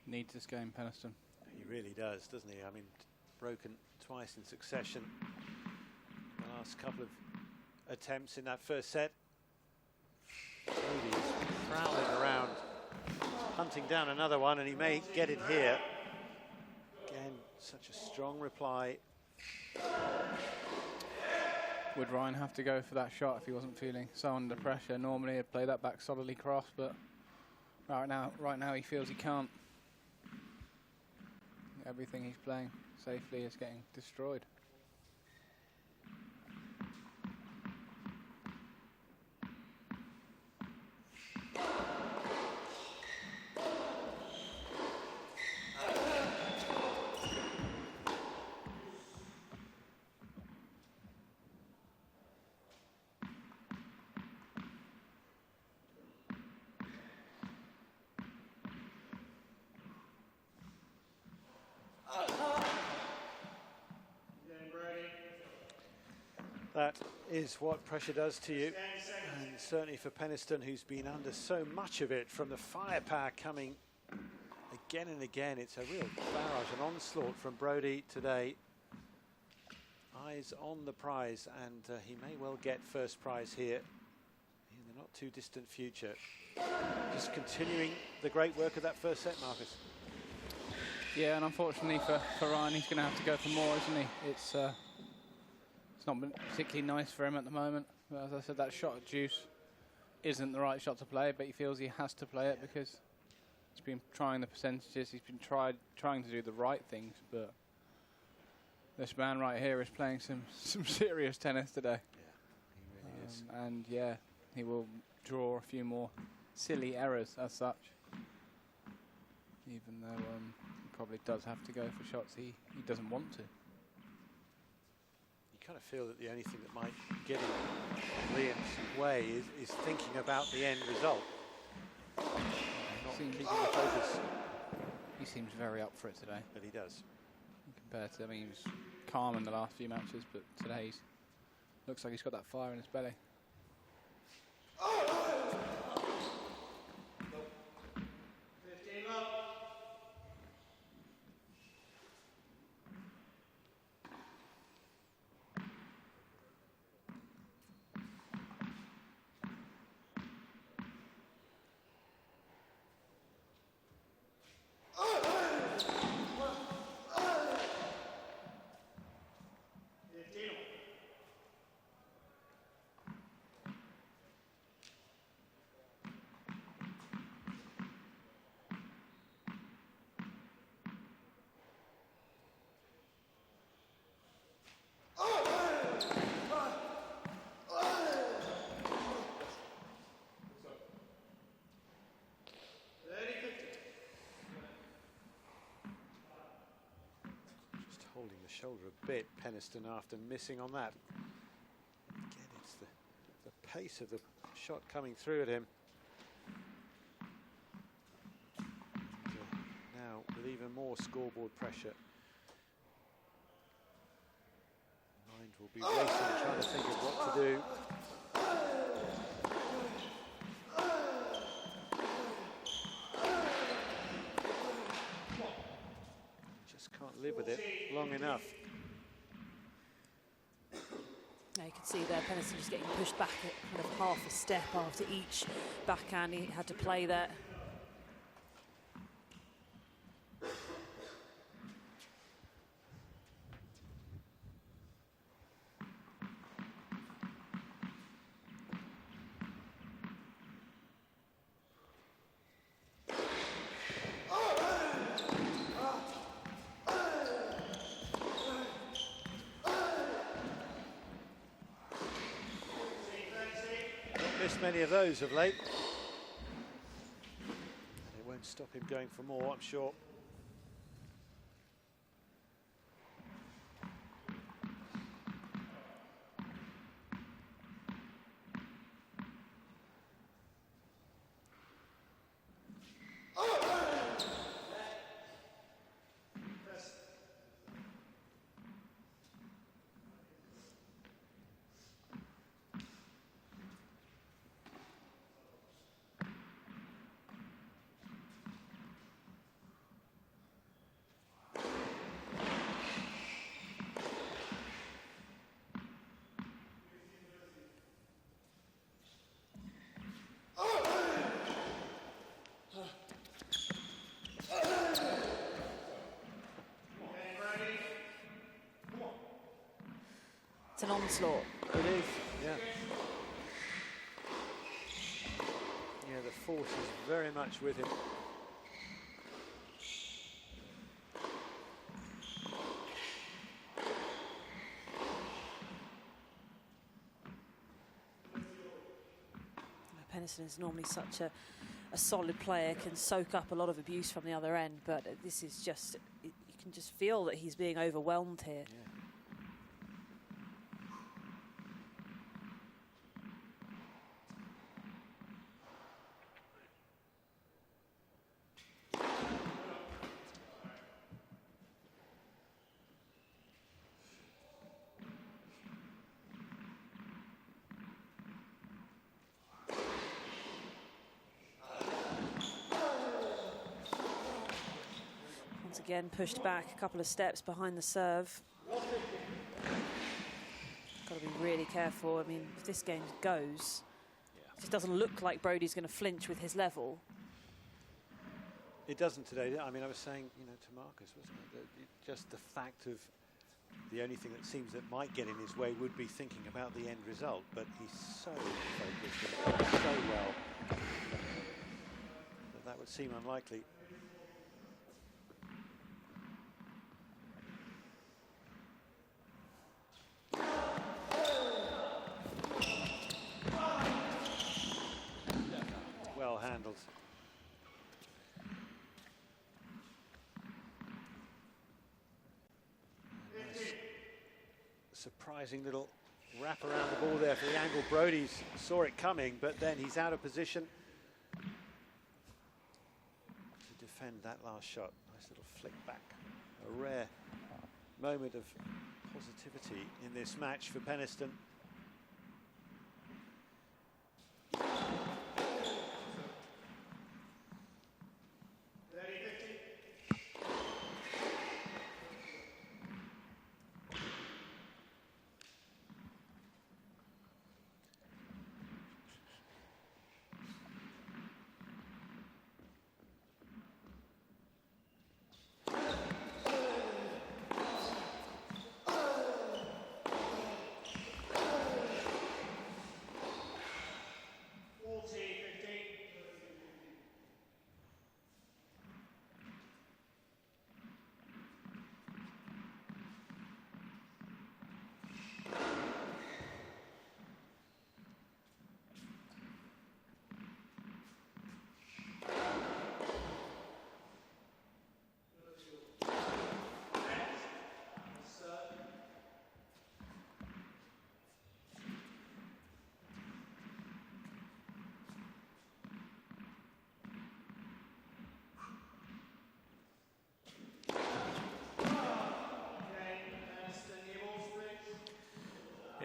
Needs this game, Peniston. He really does, doesn't he? I mean, broken twice in succession. The last couple of attempts in that first set. Broady is prowling around, hunting down another one, and he may get it here. Again, such a strong reply. Would Ryan have to go for that shot if he wasn't feeling so under pressure? Normally he'd play that back solidly cross, but right now he feels he can't. Everything he's playing safely is getting destroyed. That is what pressure does to you, and certainly for Peniston, who's been under so much of it from the firepower coming again and again. It's a real barrage, an onslaught from Broady today. Eyes on the prize, and he may well get first prize here in the not too distant future. Just continuing the great work of that first set, Marcus. Yeah, and unfortunately for Ryan, he's going to have to go for more, isn't he? It's not been particularly nice for him at the moment. But as I said, that shot at deuce isn't the right shot to play, but he feels he has to play it because he's been trying the percentages, he's been trying to do the right things, but this man right here is playing some serious tennis today. Yeah, he really is. And yeah, he will draw a few more silly errors as such, even though he probably does have to go for shots he doesn't want to. You kind of feel that the only thing that might get in Liam's way is thinking about the end result. Not keeping the focus. He seems very up for it today. But he does. Compared to, I mean, he was calm in the last few matches, but today looks like he's got that fire in his belly. Holding the shoulder a bit, Peniston, after missing on that. Again, it's the pace of the shot coming through at him. And, now, with even even more scoreboard pressure. Mind will be racing, trying to think of what to do. Just can't live with it long enough. Now you can see there, Peniston just getting pushed back at kind of half a step after each backhand he had to play there. Missed many of those of late. It won't stop him going for more, I'm sure. It's an onslaught. It is, yeah. Yeah, the force is very much with him. Peniston is normally such a solid player, can soak up a lot of abuse from the other end, but this is just, you can just feel that he's being overwhelmed here. Yeah. Again, pushed back a couple of steps behind the serve. Got to be really careful. I mean, if this game goes, it just doesn't look like Broady's going to flinch with his level. It doesn't today. I mean, I was saying, you know, to Marcus, wasn't it, that just the fact of the only thing that seems that might get in his way would be thinking about the end result, but he's so focused and so well that would seem unlikely. Well handled. Nice. Surprising little wrap around the ball there for the angle. Broady saw it coming, but then he's out of position to defend that last shot. Nice little flick back. A rare moment of positivity in this match for Peniston.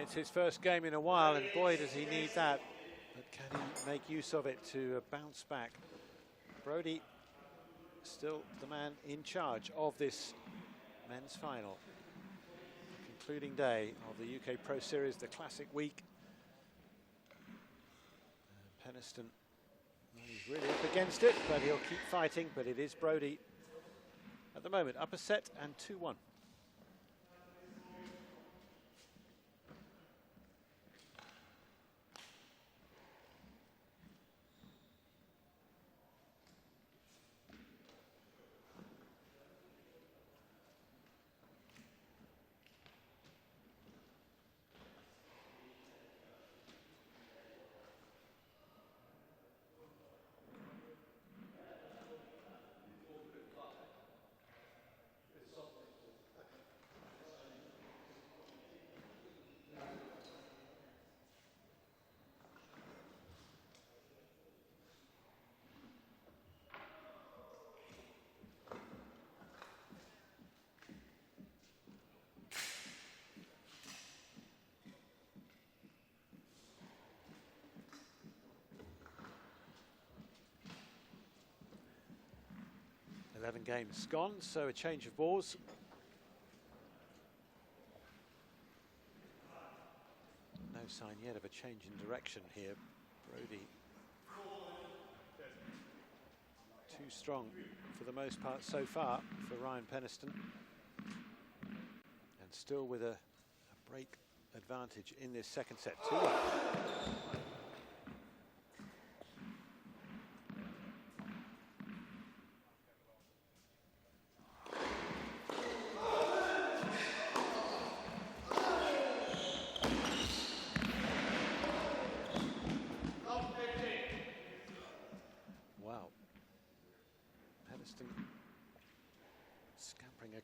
It's his first game in a while, and boy, does he need that. But can he make use of it to bounce back? Broady still the man in charge of this men's final. Concluding day of the UK Pro Series, the Classic Week. And Peniston, well, he's really up against it, but he'll keep fighting. But it is Broady at the moment, up a set and 2-1. Games gone, so a change of balls. No sign yet of a change in direction here. Broady too strong for the most part so far for Ryan Peniston, and still with a break advantage in this second set. 2-1.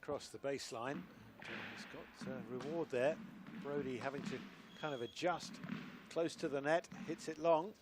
Across the baseline, and he's got reward there. Broady having to kind of adjust close to the net, hits it long.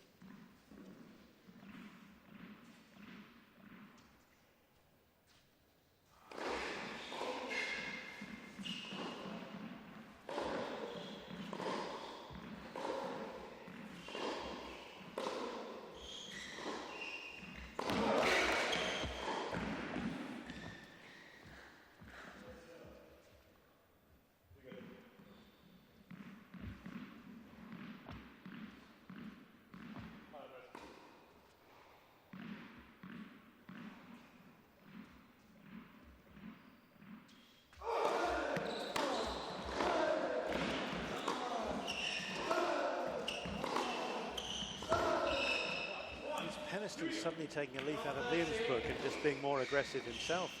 Peniston suddenly taking a leaf out of Liam's book and just being more aggressive himself,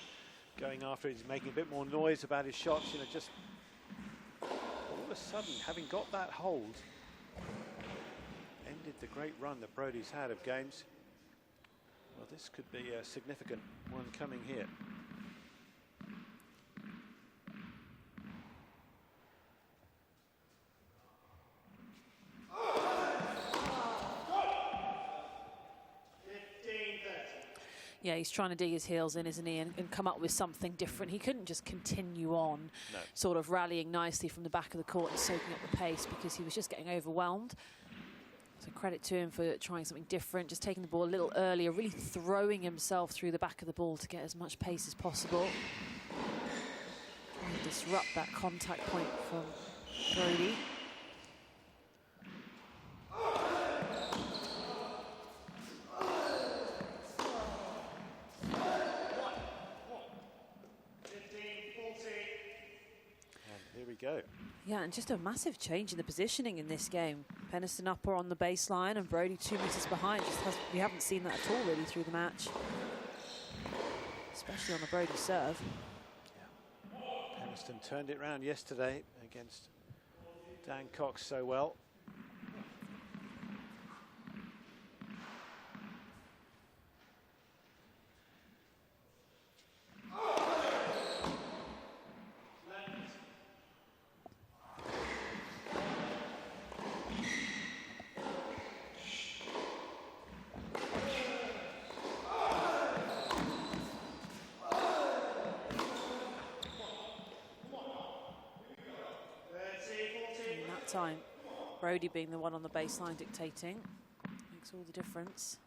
going after it. He's making a bit more noise about his shots, you know, just all of a sudden having got that hold, ended the great run that Broady's had of games. Well, this could be a significant one coming here. Yeah, he's trying to dig his heels in, isn't he, and come up with something different. He couldn't just continue on, sort of rallying nicely from the back of the court and soaking up the pace, because he was just getting overwhelmed. So credit to him for trying something different, just taking the ball a little earlier, really throwing himself through the back of the ball to get as much pace as possible. Trying to disrupt that contact point from Broady. Go. Yeah, and just a massive change in the positioning in this game. Peniston upper on the baseline and Broady 2 meters behind. We haven't seen that at all really through the match, especially on the Broady serve. Yeah. Peniston turned it round yesterday against Dan Cox so well. that time. Broady being the one on the baseline dictating makes all the difference.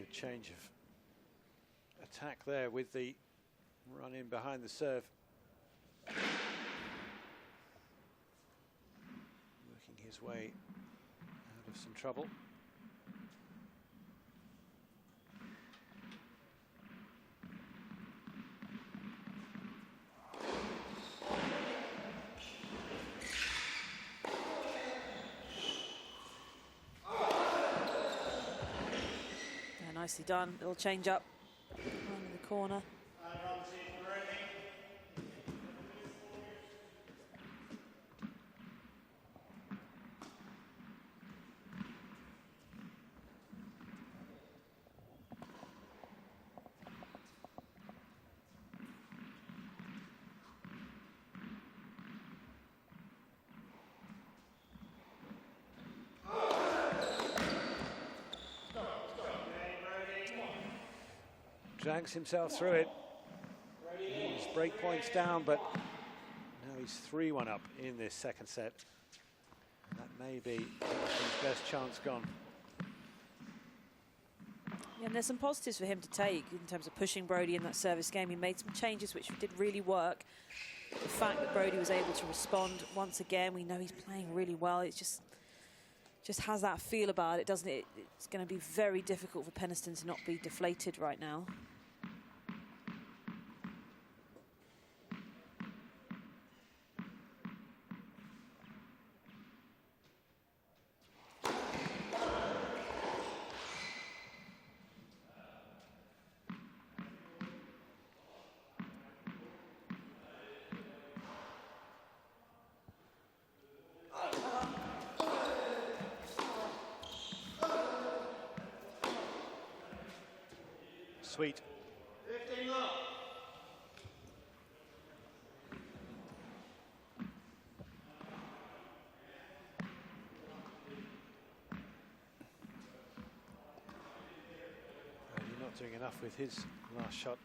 Change of attack there with the run in behind the serve. Working his way out of some trouble. Nicely done, little change up in the corner. Drags himself through it. His break points down, but now he's 3-1 up in this second set. That may be his best chance gone. Yeah, and there's some positives for him to take in terms of pushing Broady in that service game. He made some changes which did really work. The fact that Broady was able to respond once again, we know he's playing really well. It's just has that feel about it, doesn't it? It's going to be very difficult for Peniston to not be deflated right now. Sweet. 15 love. You're not doing enough with his last shot.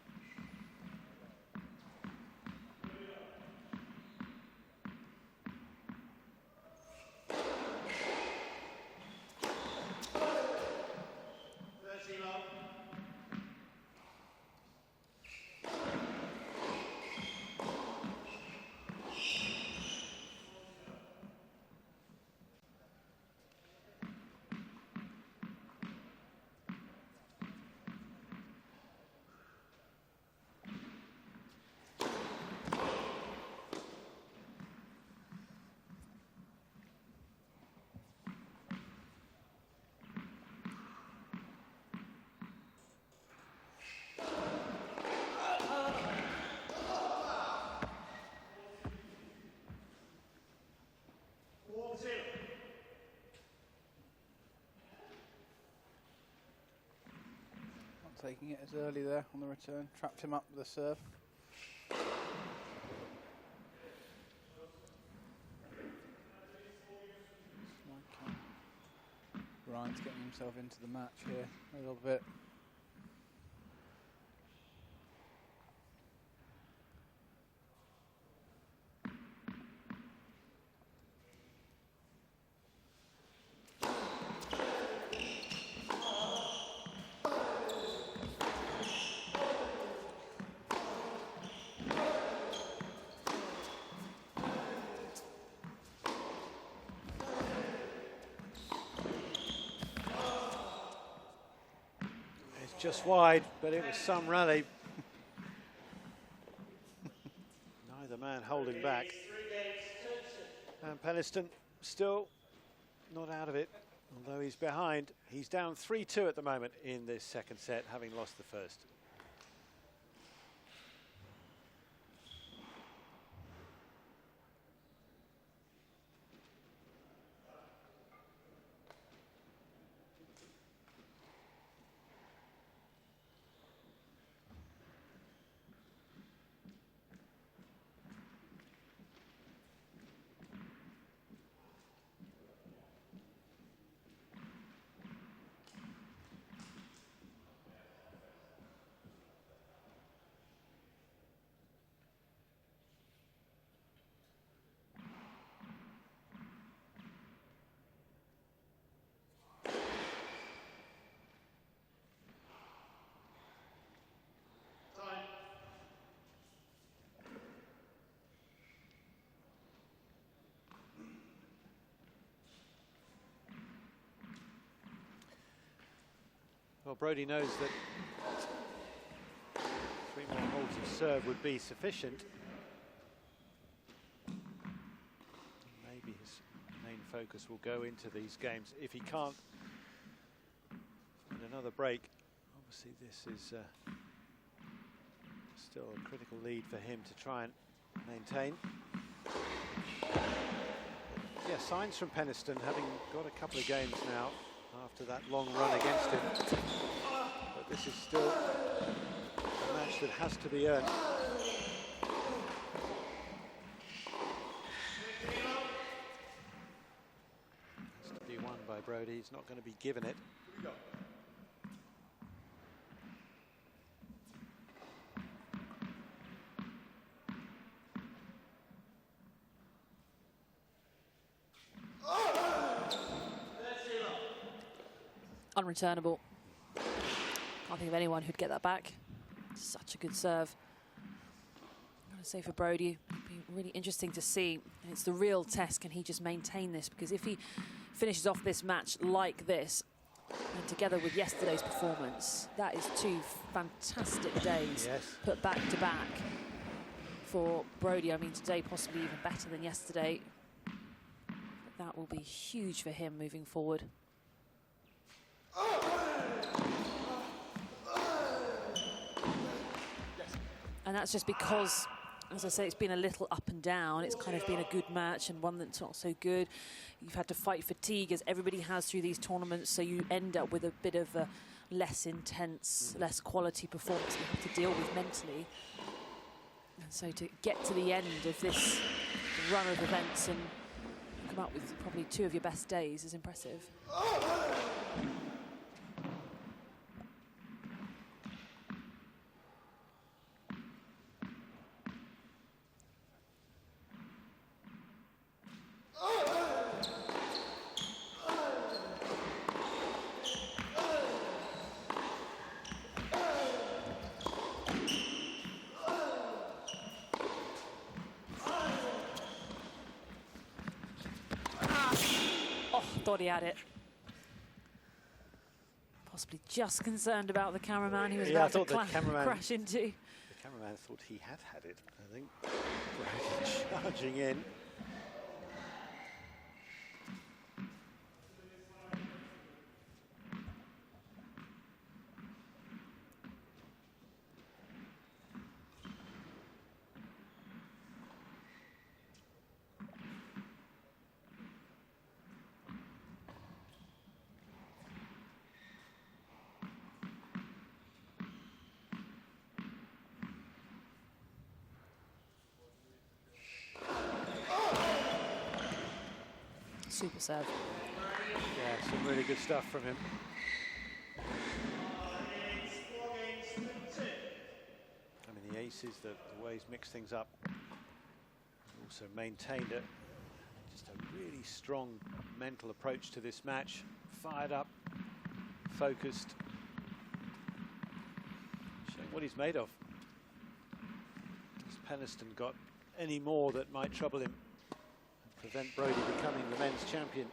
Taking it as early there on the return, trapped him up with a serve. Ryan's getting himself into the match here a little bit. Just wide, but it was some rally. Neither man holding back. And Peniston still not out of it, although he's behind. He's down 3-2 at the moment in this second set, having lost the first. Well, Broady knows that 3 more holes of serve would be sufficient. Maybe his main focus will go into these games. If he can't find another break, obviously this is still a critical lead for him to try and maintain. Yeah, signs from Peniston, having got a couple of games now after that long run against him. But this is still a match that has to be earned. Has to be won by Broady. He's not going to be given it. Unreturnable. Can't think of anyone who'd get that back. Such a good serve. I'm going to say for Broady, it'd be really interesting to see. It's the real test. Can he just maintain this? Because if he finishes off this match like this, and together with yesterday's performance, that is 2 fantastic days put back to back for Broady. I mean, today possibly even better than yesterday. But that will be huge for him moving forward. And that's just because, as I say, it's been a little up and down. It's kind of been a good match and one that's not so good. You've had to fight fatigue, as everybody has through these tournaments, so you end up with a bit of a less intense, less quality performance you have to deal with mentally. And so to get to the end of this run of events and come up with probably 2 of your best days is impressive. Thought he had it. Possibly just concerned about the cameraman he was about to crash into. The cameraman thought he had it, I think. Broady charging in. Super serve. Yeah, some really good stuff from him. I mean, the aces, the way he's mixed things up. Also maintained just a really strong mental approach to this match. Fired up, focused. Showing what he's made of. Has Peniston got any more that might trouble him? Prevent Broady becoming the men's champion.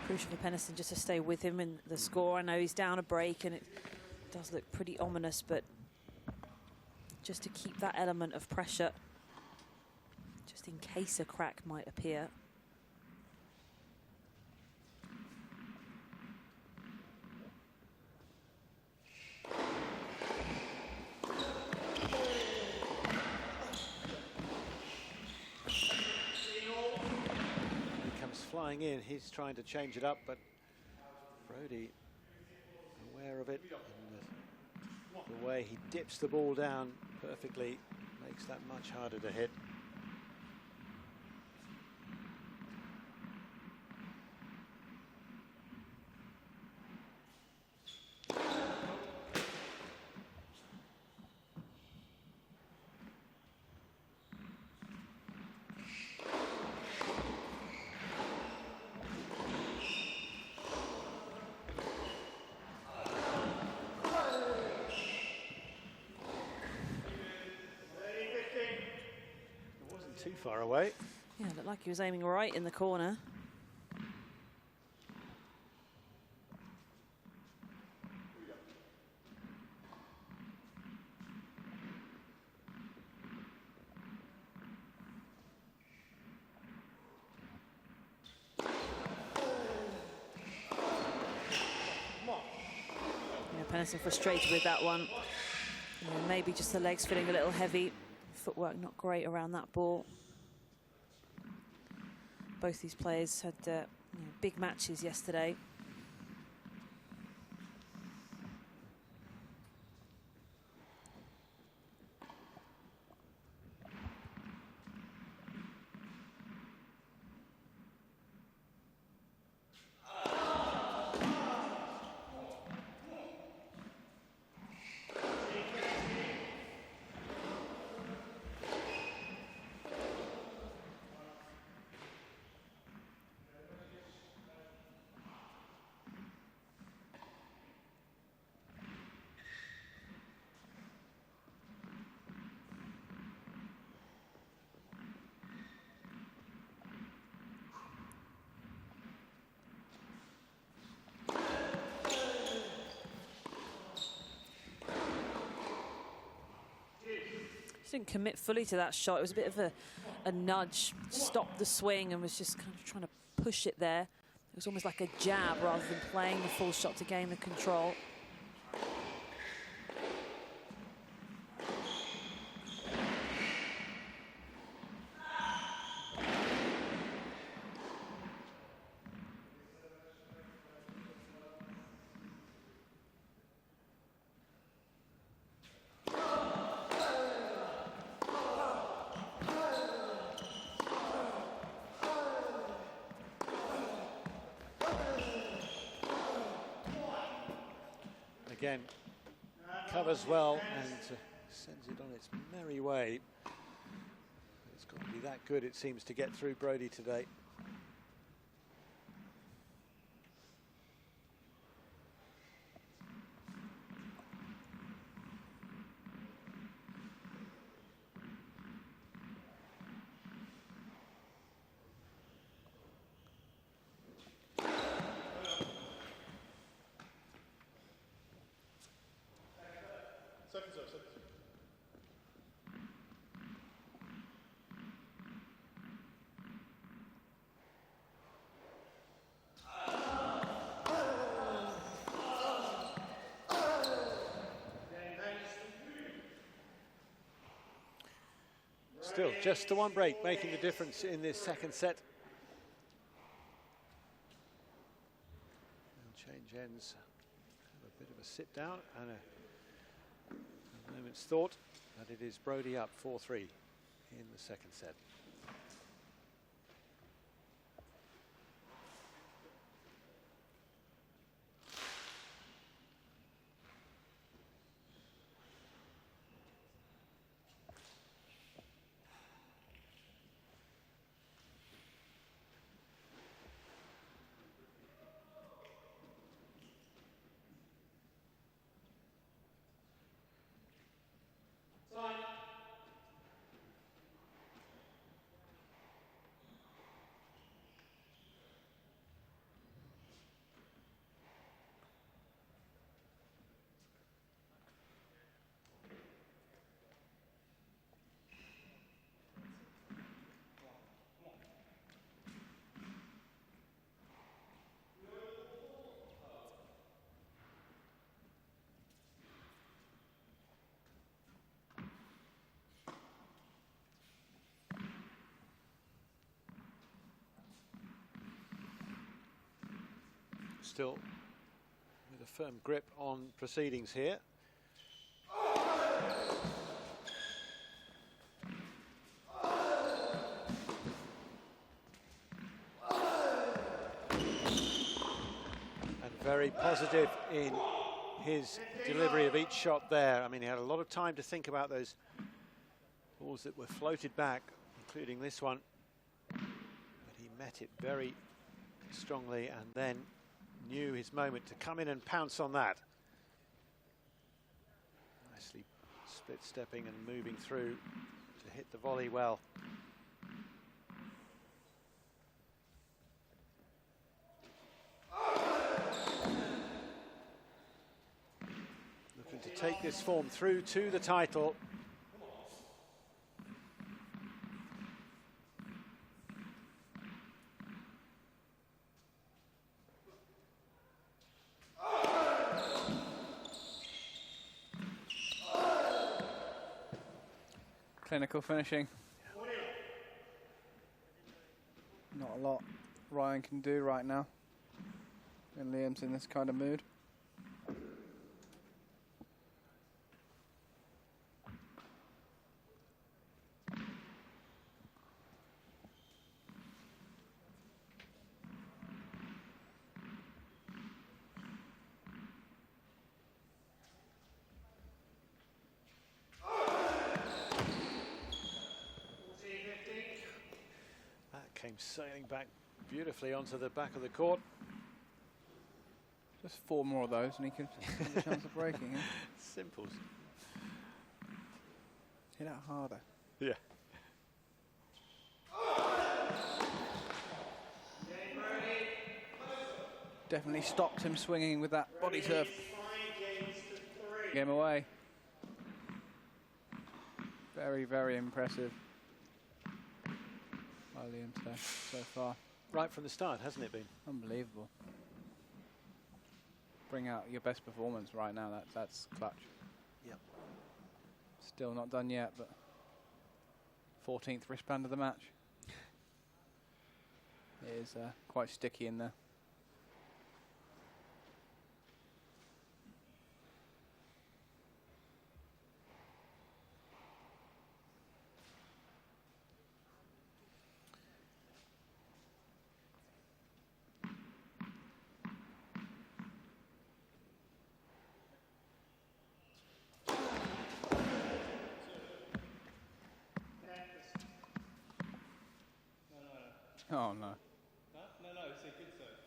Crucial for Peniston just to stay with him in the score. I know he's down a break and it does look pretty ominous, but just to keep that element of pressure, just in case a crack might appear. He comes flying in, he's trying to change it up, but Broady Broady aware of it, and the way he dips the ball down perfectly makes that much harder to hit. Too far away. Yeah, looked like he was aiming right in the corner. Peniston frustrated with that one. Yeah, maybe just the legs feeling a little heavy. Footwork not great around that ball. Both these players had big matches yesterday. Didn't commit fully to that shot. It was a bit of a nudge, stopped the swing and was just kind of trying to push it there. It was almost like a jab rather than playing the full shot to gain the control. Again, covers well and sends it on its merry way. It's got to be that good, it seems, to get through Broady today. Still, just the one break making the difference in this second set. And change ends. Have a bit of a sit down and a moment's thought, but it is Broady up 4-3 in the second set. Still firm grip on proceedings here. And very positive in his delivery of each shot there. I mean, he had a lot of time to think about those balls that were floated back, including this one. But he met it very strongly and then knew his moment to come in and pounce on that. Nicely split stepping and moving through to hit the volley well. Looking to take this form through to the title. Clinical finishing. Not a lot Ryan can do right now. And Liam's in this kind of mood. Came sailing back beautifully onto the back of the court. Just 4 more of those and he could have a chance of breaking it. Simples. Hit out harder. Yeah. Definitely stopped him swinging with that body serve. Game away. Very, very impressive. Liam today so far. Right from the start, hasn't it been? Unbelievable. Bring out your best performance right now. That's clutch. Yep. Still not done yet, but 14th wristband of the match. It is quite sticky in there. Oh no. No, it's a good serve.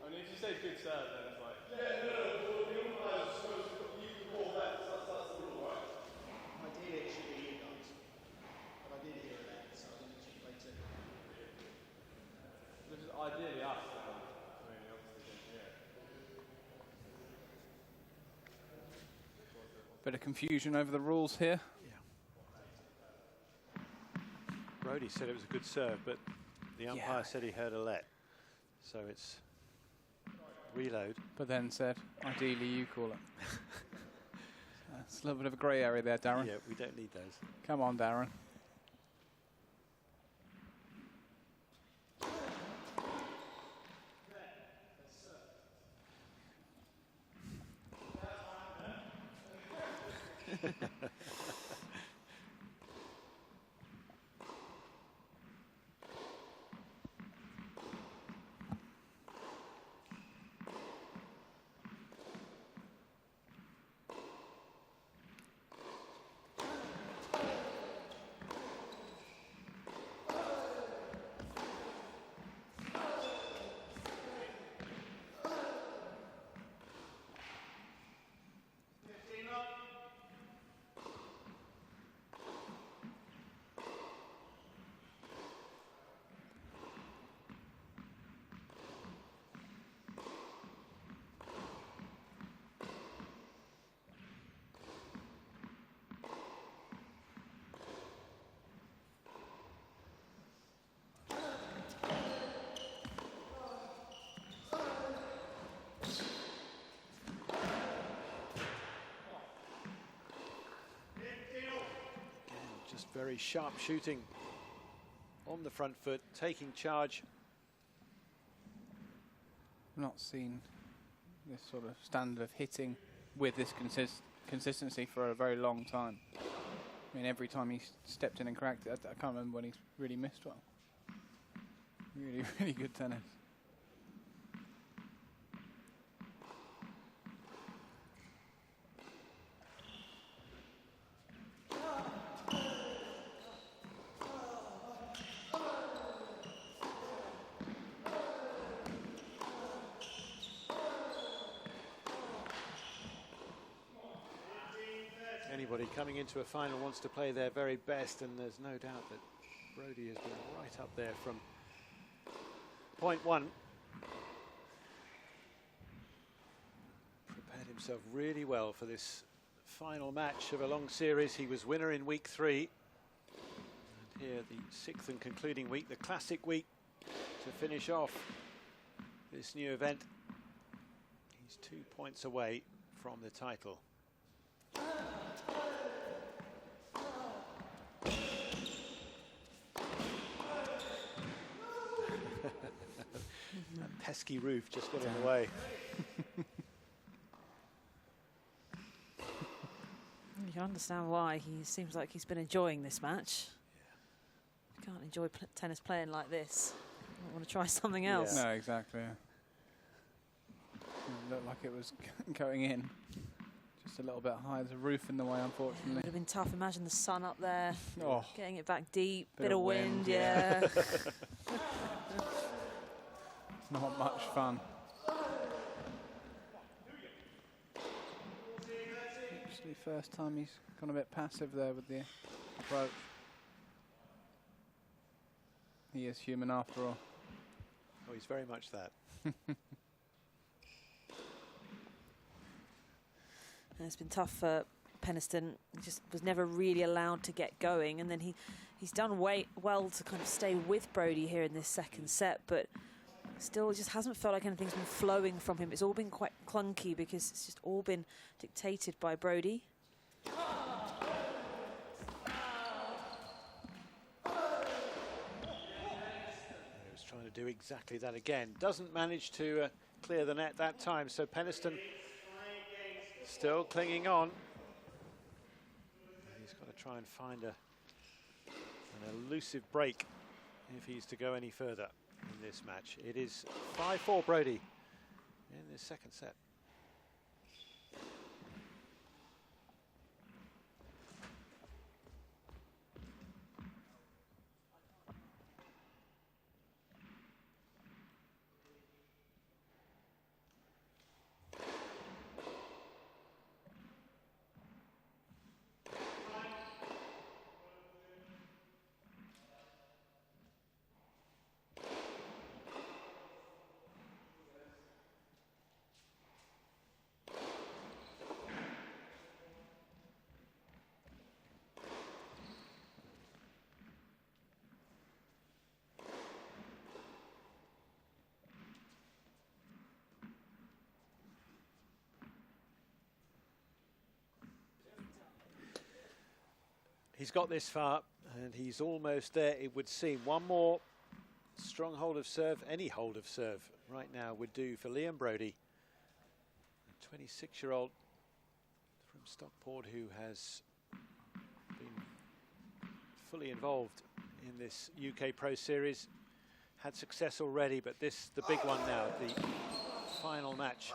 I mean, if you say good serve, then it's like... Ideally, it should be you guys. But I did hear that, so I think it should play two. This is ideally us. I mean, obviously didn't hear it. Bit of confusion over the rules here. Broady said it was a good serve, but the umpire said he heard a let. So it's reload. But then said, ideally you call it. It's a little bit of a grey area there, Darren. Yeah, we don't need those. Come on, Darren. very sharp shooting on the front foot, taking charge. I've not seen this sort of standard of hitting with this consistency for a very long time. I mean, every time he stepped in and cracked it, I can't remember when he's really missed well. Really, really good tennis. Anybody coming into a final wants to play their very best, and there's no doubt that Broady has been right up there from point one. Prepared himself really well for this final match of a long series. He was winner in week 3. And here the 6th and concluding week, the classic week, to finish off this new event. He's 2 points away from the title. That pesky roof just got in the way. You can understand why. He seems like he's been enjoying this match. You can't enjoy tennis playing like this. I want to try something else. No, exactly. Yeah. It looked like it was going in. Just a little bit high. There's a roof in the way, unfortunately. It would have been tough. Imagine the sun up there, Oh. getting it back deep, Bit bit of of wind, wind, yeah. Not much fun. Actually, first time he's gone a bit passive there with the approach. He is human after all. Oh, he's very much that. And it's been tough for Peniston. He just was never really allowed to get going, and then he's done well to kind of stay with Broady here in this second set, but still just hasn't felt like anything's been flowing from him. It's all been quite clunky because it's just all been dictated by Broady. He was trying to do exactly that again. Doesn't manage to clear the net that time, so Peniston still clinging on. He's got to try and find an elusive break if he's to go any further in this match. It is 5-4 Broady in this second set. He's got this far, and he's almost there, it would seem. One more strong hold of serve, any hold of serve right now would do for Liam Broady, a 26-year-old from Stockport who has been fully involved in this UK Pro Series. Had success already, but this, the big one now, the final match.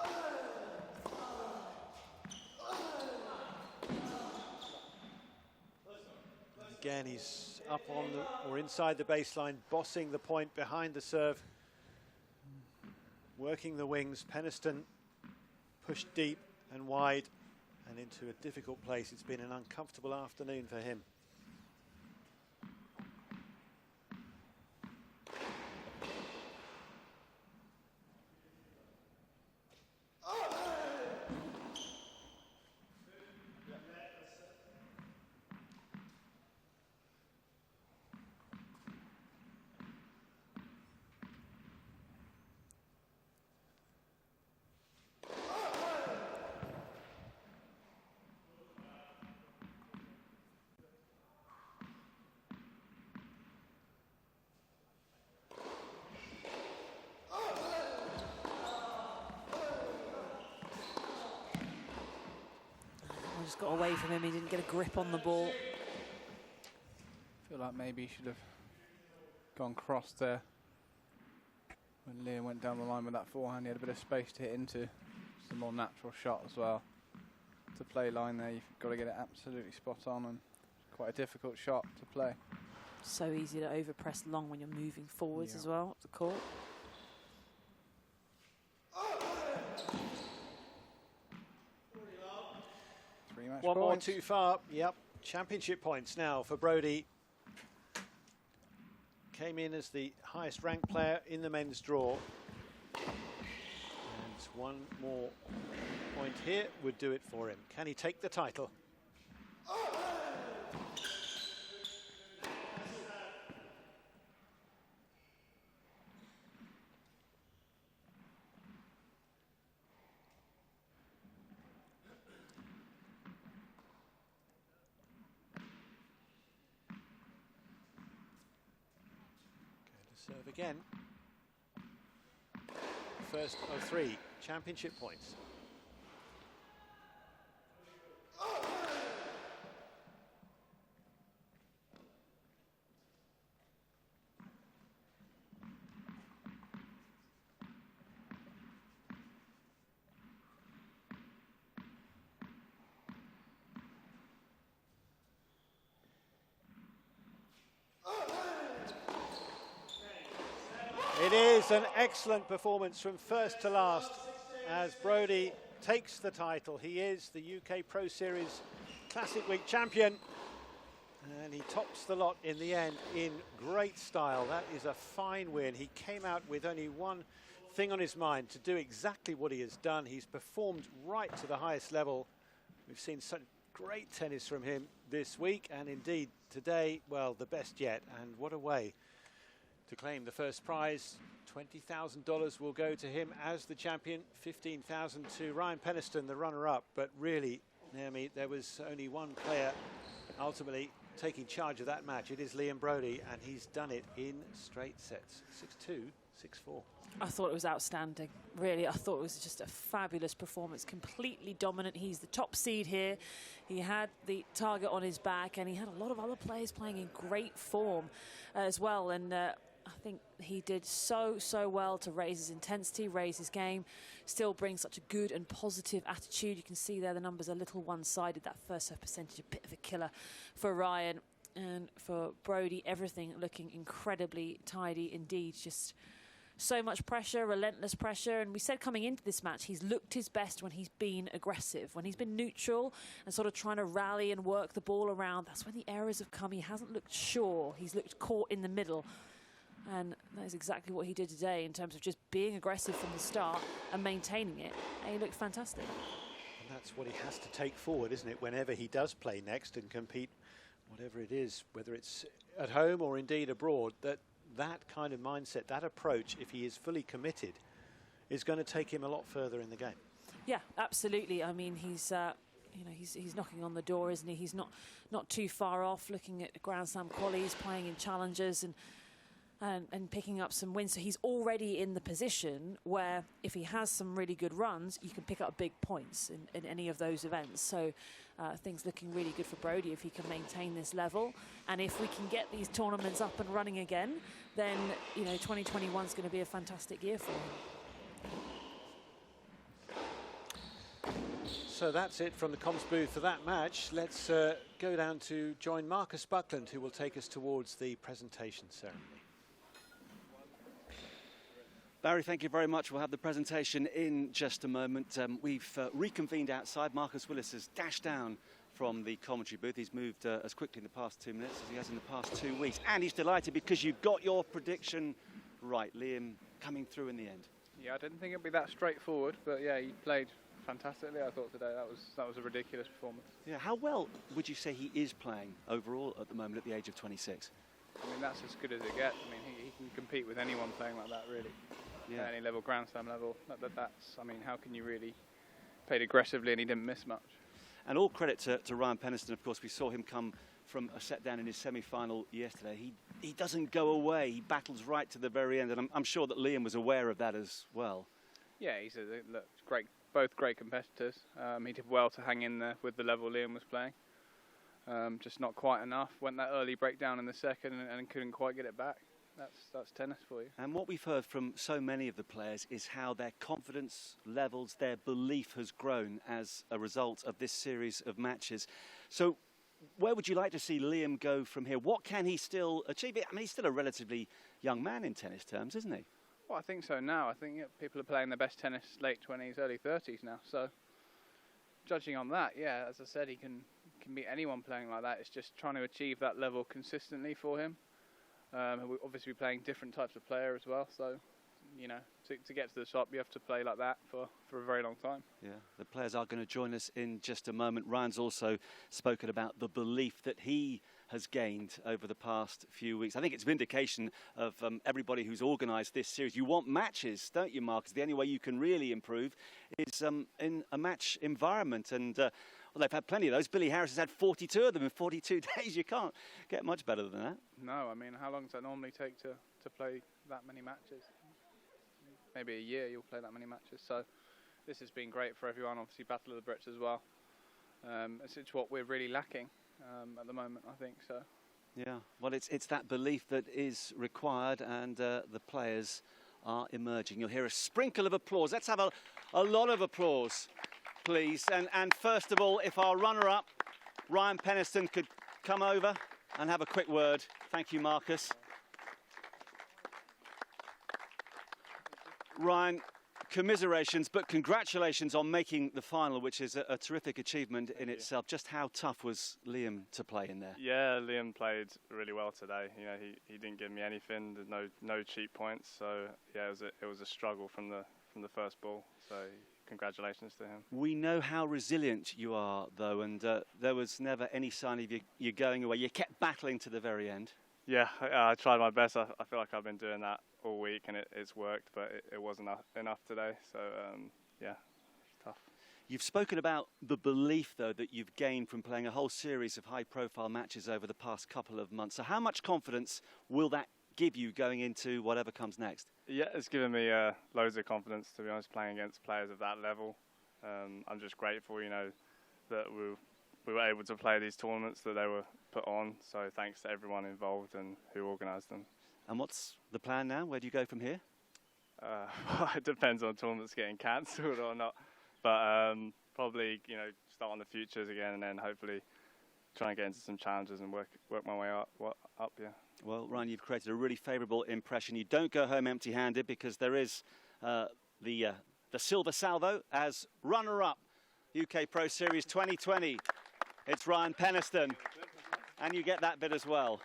Again, he's up on the, or inside the baseline, bossing the point behind the serve, working the wings. Peniston pushed deep and wide and into a difficult place. It's been an uncomfortable afternoon for him. just got away from him. He didn't get a grip on the ball. I feel like maybe he should have gone cross there. When Liam went down the line with that forehand, he had a bit of space to hit into. It's a more natural shot as well. To play line there, you've got to get it absolutely spot on, and quite a difficult shot to play. So easy to overpress long when you're moving forwards as well up the court. One more too far. Yep. Championship points now for Broady. Came in as the highest ranked player in the men's draw. And one more point here would do it for him. Can he take the title? Serve again. First of 3 championship points. It is an excellent performance from first to last as Broady takes the title. He is the UK Pro Series Classic Week champion, and he tops the lot in the end in great style. That is a fine win. He came out with only one thing on his mind, to do exactly what he has done. He's performed right to the highest level. We've seen such great tennis from him this week, and indeed today, well, the best yet. And what a way to claim the first prize. $20,000 will go to him as the champion, $15,000 to Ryan Peniston, the runner-up. But really, Naomi, there was only one player ultimately taking charge of that match. It is Liam Broady, and he's done it in straight sets, 6-2, 6-4. I thought it was outstanding, really. I thought it was just a fabulous performance, completely dominant. He's the top seed here. He had the target on his back, and he had a lot of other players playing in great form as well. And I think he did so well to raise his intensity, raise his game, still bring such a good and positive attitude. You can see there the numbers are a little one-sided. That first serve percentage, a bit of a killer for Ryan. And for Broady, everything looking incredibly tidy indeed. Just so much pressure, relentless pressure. And we said coming into this match, he's looked his best when he's been aggressive, when he's been neutral and sort of trying to rally and work the ball around. That's when the errors have come. He hasn't looked sure. He's looked caught in the middle. And that is exactly what he did today in terms of just being aggressive from the start and maintaining it. And he looked fantastic. And that's what he has to take forward, isn't it, whenever he does play next and compete, whatever it is, whether it's at home or indeed abroad, that kind of mindset, that approach, if he is fully committed, is going to take him a lot further in the game. Yeah, absolutely. I mean, he's he's knocking on the door, isn't he? He's not too far off, looking at Grand Slam qualies, playing in challengers and picking up some wins. So he's already in the position where if he has some really good runs, you can pick up big points in any of those events. So things looking really good for Broady if he can maintain this level. And if we can get these tournaments up and running again, then 2021 is going to be a fantastic year for him. So that's it from the comms booth for that match. Let's go down to join Marcus Buckland, who will take us towards the presentation ceremony. Barry, thank you very much. We'll have the presentation in just a moment. We've reconvened outside. Marcus Willis has dashed down from the commentary booth. He's moved as quickly in the past 2 minutes as he has in the past 2 weeks. And he's delighted because you got your prediction right. Liam coming through in the end. Yeah, I didn't think it'd be that straightforward, but yeah, he played fantastically, I thought, today. That was a ridiculous performance. Yeah, how well would you say he is playing overall at the moment at the age of 26? I mean, that's as good as it gets. I mean, he can compete with anyone playing like that, really. Yeah. At any level, Grand Slam level. That's, I mean, how can you really played aggressively and he didn't miss much? And all credit to Ryan Peniston. Of course, we saw him come from a set down in his semi-final yesterday. He doesn't go away. He battles right to the very end, and I'm sure that Liam was aware of that as well. Yeah, he's a great both great competitors. He did well to hang in there with the level Liam was playing. Just not quite enough. Went that early breakdown in the second and couldn't quite get it back. That's tennis for you. And what we've heard from so many of the players is how their confidence levels, their belief has grown as a result of this series of matches. So where would you like to see Liam go from here? What can he still achieve? I mean, he's still a relatively young man in tennis terms, isn't he? Well, I think so now. I think people are playing their best tennis late 20s, early 30s now. So judging on that, yeah, as I said, he can beat anyone playing like that. It's just trying to achieve that level consistently for him. We'll obviously be playing different types of player as well, so you know, to get to the top you have to play like that for a very long time. Yeah, the players are going to join us in just a moment. Ryan's also spoken about the belief that he has gained over the past few weeks. I think it's vindication of everybody who's organised this series. You want matches, don't you, Marcus? The only way you can really improve is in a match environment, and well, they've had plenty of those. Billy Harris has had 42 of them in 42 days. You can't get much better than that. No, I mean, how long does that normally take to play that many matches? Maybe a year you'll play that many matches. So this has been great for everyone. Obviously, Battle of the Brits as well. It's what we're really lacking at the moment, I think. So. Yeah, well, it's that belief that is required, and the players are emerging. You'll hear a sprinkle of applause. Let's have a lot of applause, please. And first of all, if our runner-up, Ryan Peniston, could come over and have a quick word. Thank you, Marcus. Ryan, commiserations, but congratulations on making the final, which is a terrific achievement in itself. Just how tough was Liam to play in there? Yeah, Liam played really well today. You know, he didn't give me anything. There's no cheap points. So yeah, it was a struggle from the first ball. So congratulations to him. We know how resilient you are, though, and there was never any sign of you going away. You kept battling to the very end. Yeah, I tried my best. I feel like I've been doing that all week, and it's worked, but it wasn't enough today. So yeah, tough. You've spoken about the belief, though, that you've gained from playing a whole series of high-profile matches over the past couple of months. So how much confidence will that give you going into whatever comes next? Yeah, it's given me loads of confidence, to be honest, playing against players of that level. I'm just grateful, you know, that we were able to play these tournaments that they were put on. So thanks to everyone involved and who organised them. And what's the plan now? Where do you go from here? It depends on tournaments getting cancelled or not. But probably, you know, start on the futures again, and then hopefully try and get into some challenges and work my way up. Yeah. Well, Ryan, you've created a really favourable impression. You don't go home empty-handed, because there is the silver salvo as runner-up UK Pro Series 2020. It's Ryan Peniston, and you get that bit as well.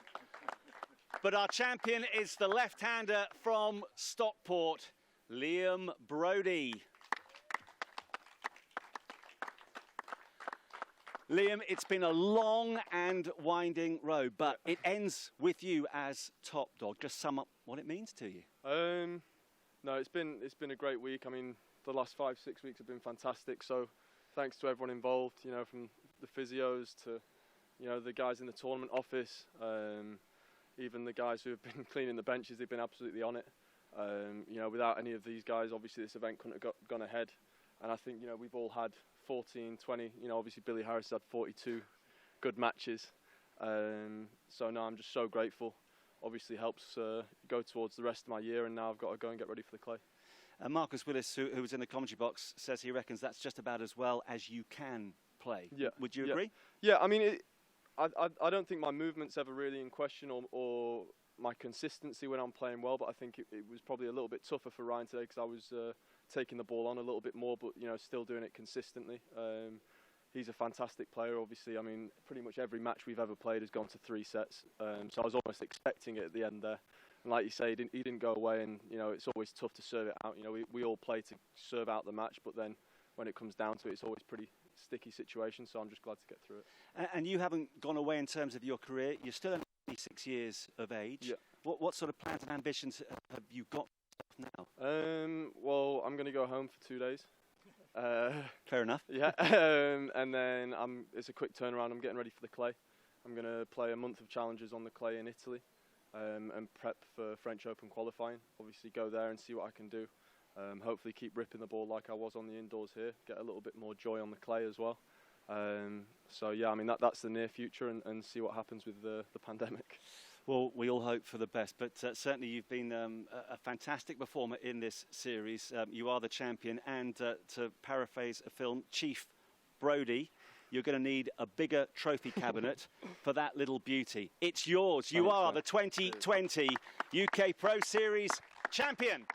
But our champion is the left-hander from Stockport, Liam Broady. Liam, it's been a long and winding road, but it ends with you as top dog. Just sum up what it means to you. No, it's been a great week. I mean, the last 5-6 weeks have been fantastic. So thanks to everyone involved, you know, from the physios to, you know, the guys in the tournament office, even the guys who have been cleaning the benches, they've been absolutely on it. You know, without any of these guys, obviously this event couldn't have gone ahead. And I think, you know, we've all had 14, 20, you know, obviously Billy Harris had 42 good matches. So no, I'm just so grateful. Obviously helps go towards the rest of my year, and now I've got to go and get ready for the clay. Marcus Willis, who was in the commentary box, says he reckons that's just about as well as you can play. Yeah. Would you agree? Yeah, I mean, I don't think my movement's ever really in question, or my consistency when I'm playing well, but I think it was probably a little bit tougher for Ryan today, because I was taking the ball on a little bit more, but, you know, still doing it consistently. He's a fantastic player, obviously. I mean, pretty much every match we've ever played has gone to 3 sets. So I was almost expecting it at the end there. And like you say, he didn't go away, and, you know, it's always tough to serve it out. You know, we all play to serve out the match, but then when it comes down to it, it's always pretty sticky situation, so I'm just glad to get through it. And you haven't gone away in terms of your career. You're still only 26 years of age. Yeah. What sort of plans and ambitions have you got now? Well, I'm going to go home for 2 days. Fair enough. Yeah. And then it's a quick turnaround. I'm getting ready for the clay. I'm going to play a month of challenges on the clay in Italy, and prep for French Open qualifying. Obviously go there and see what I can do. Hopefully keep ripping the ball like I was on the indoors here, get a little bit more joy on the clay as well. So yeah, I mean that's the near future, and see what happens with the pandemic. Well, we all hope for the best, but certainly you've been a fantastic performer in this series. You are the champion, and to paraphrase a film, Chief Broady, you're going to need a bigger trophy cabinet for that little beauty. It's yours. You are the 2020 UK Pro Series champion.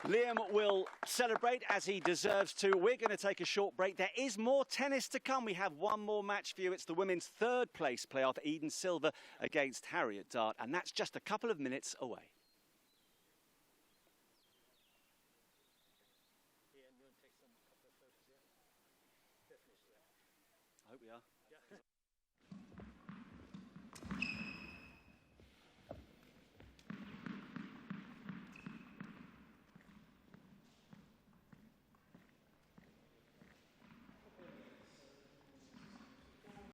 Liam will celebrate as he deserves to. We're going to take a short break. There is more tennis to come. We have one more match for you. It's the women's third place playoff, Eden Silver against Harriet Dart, and that's just a couple of minutes away. I hope we are.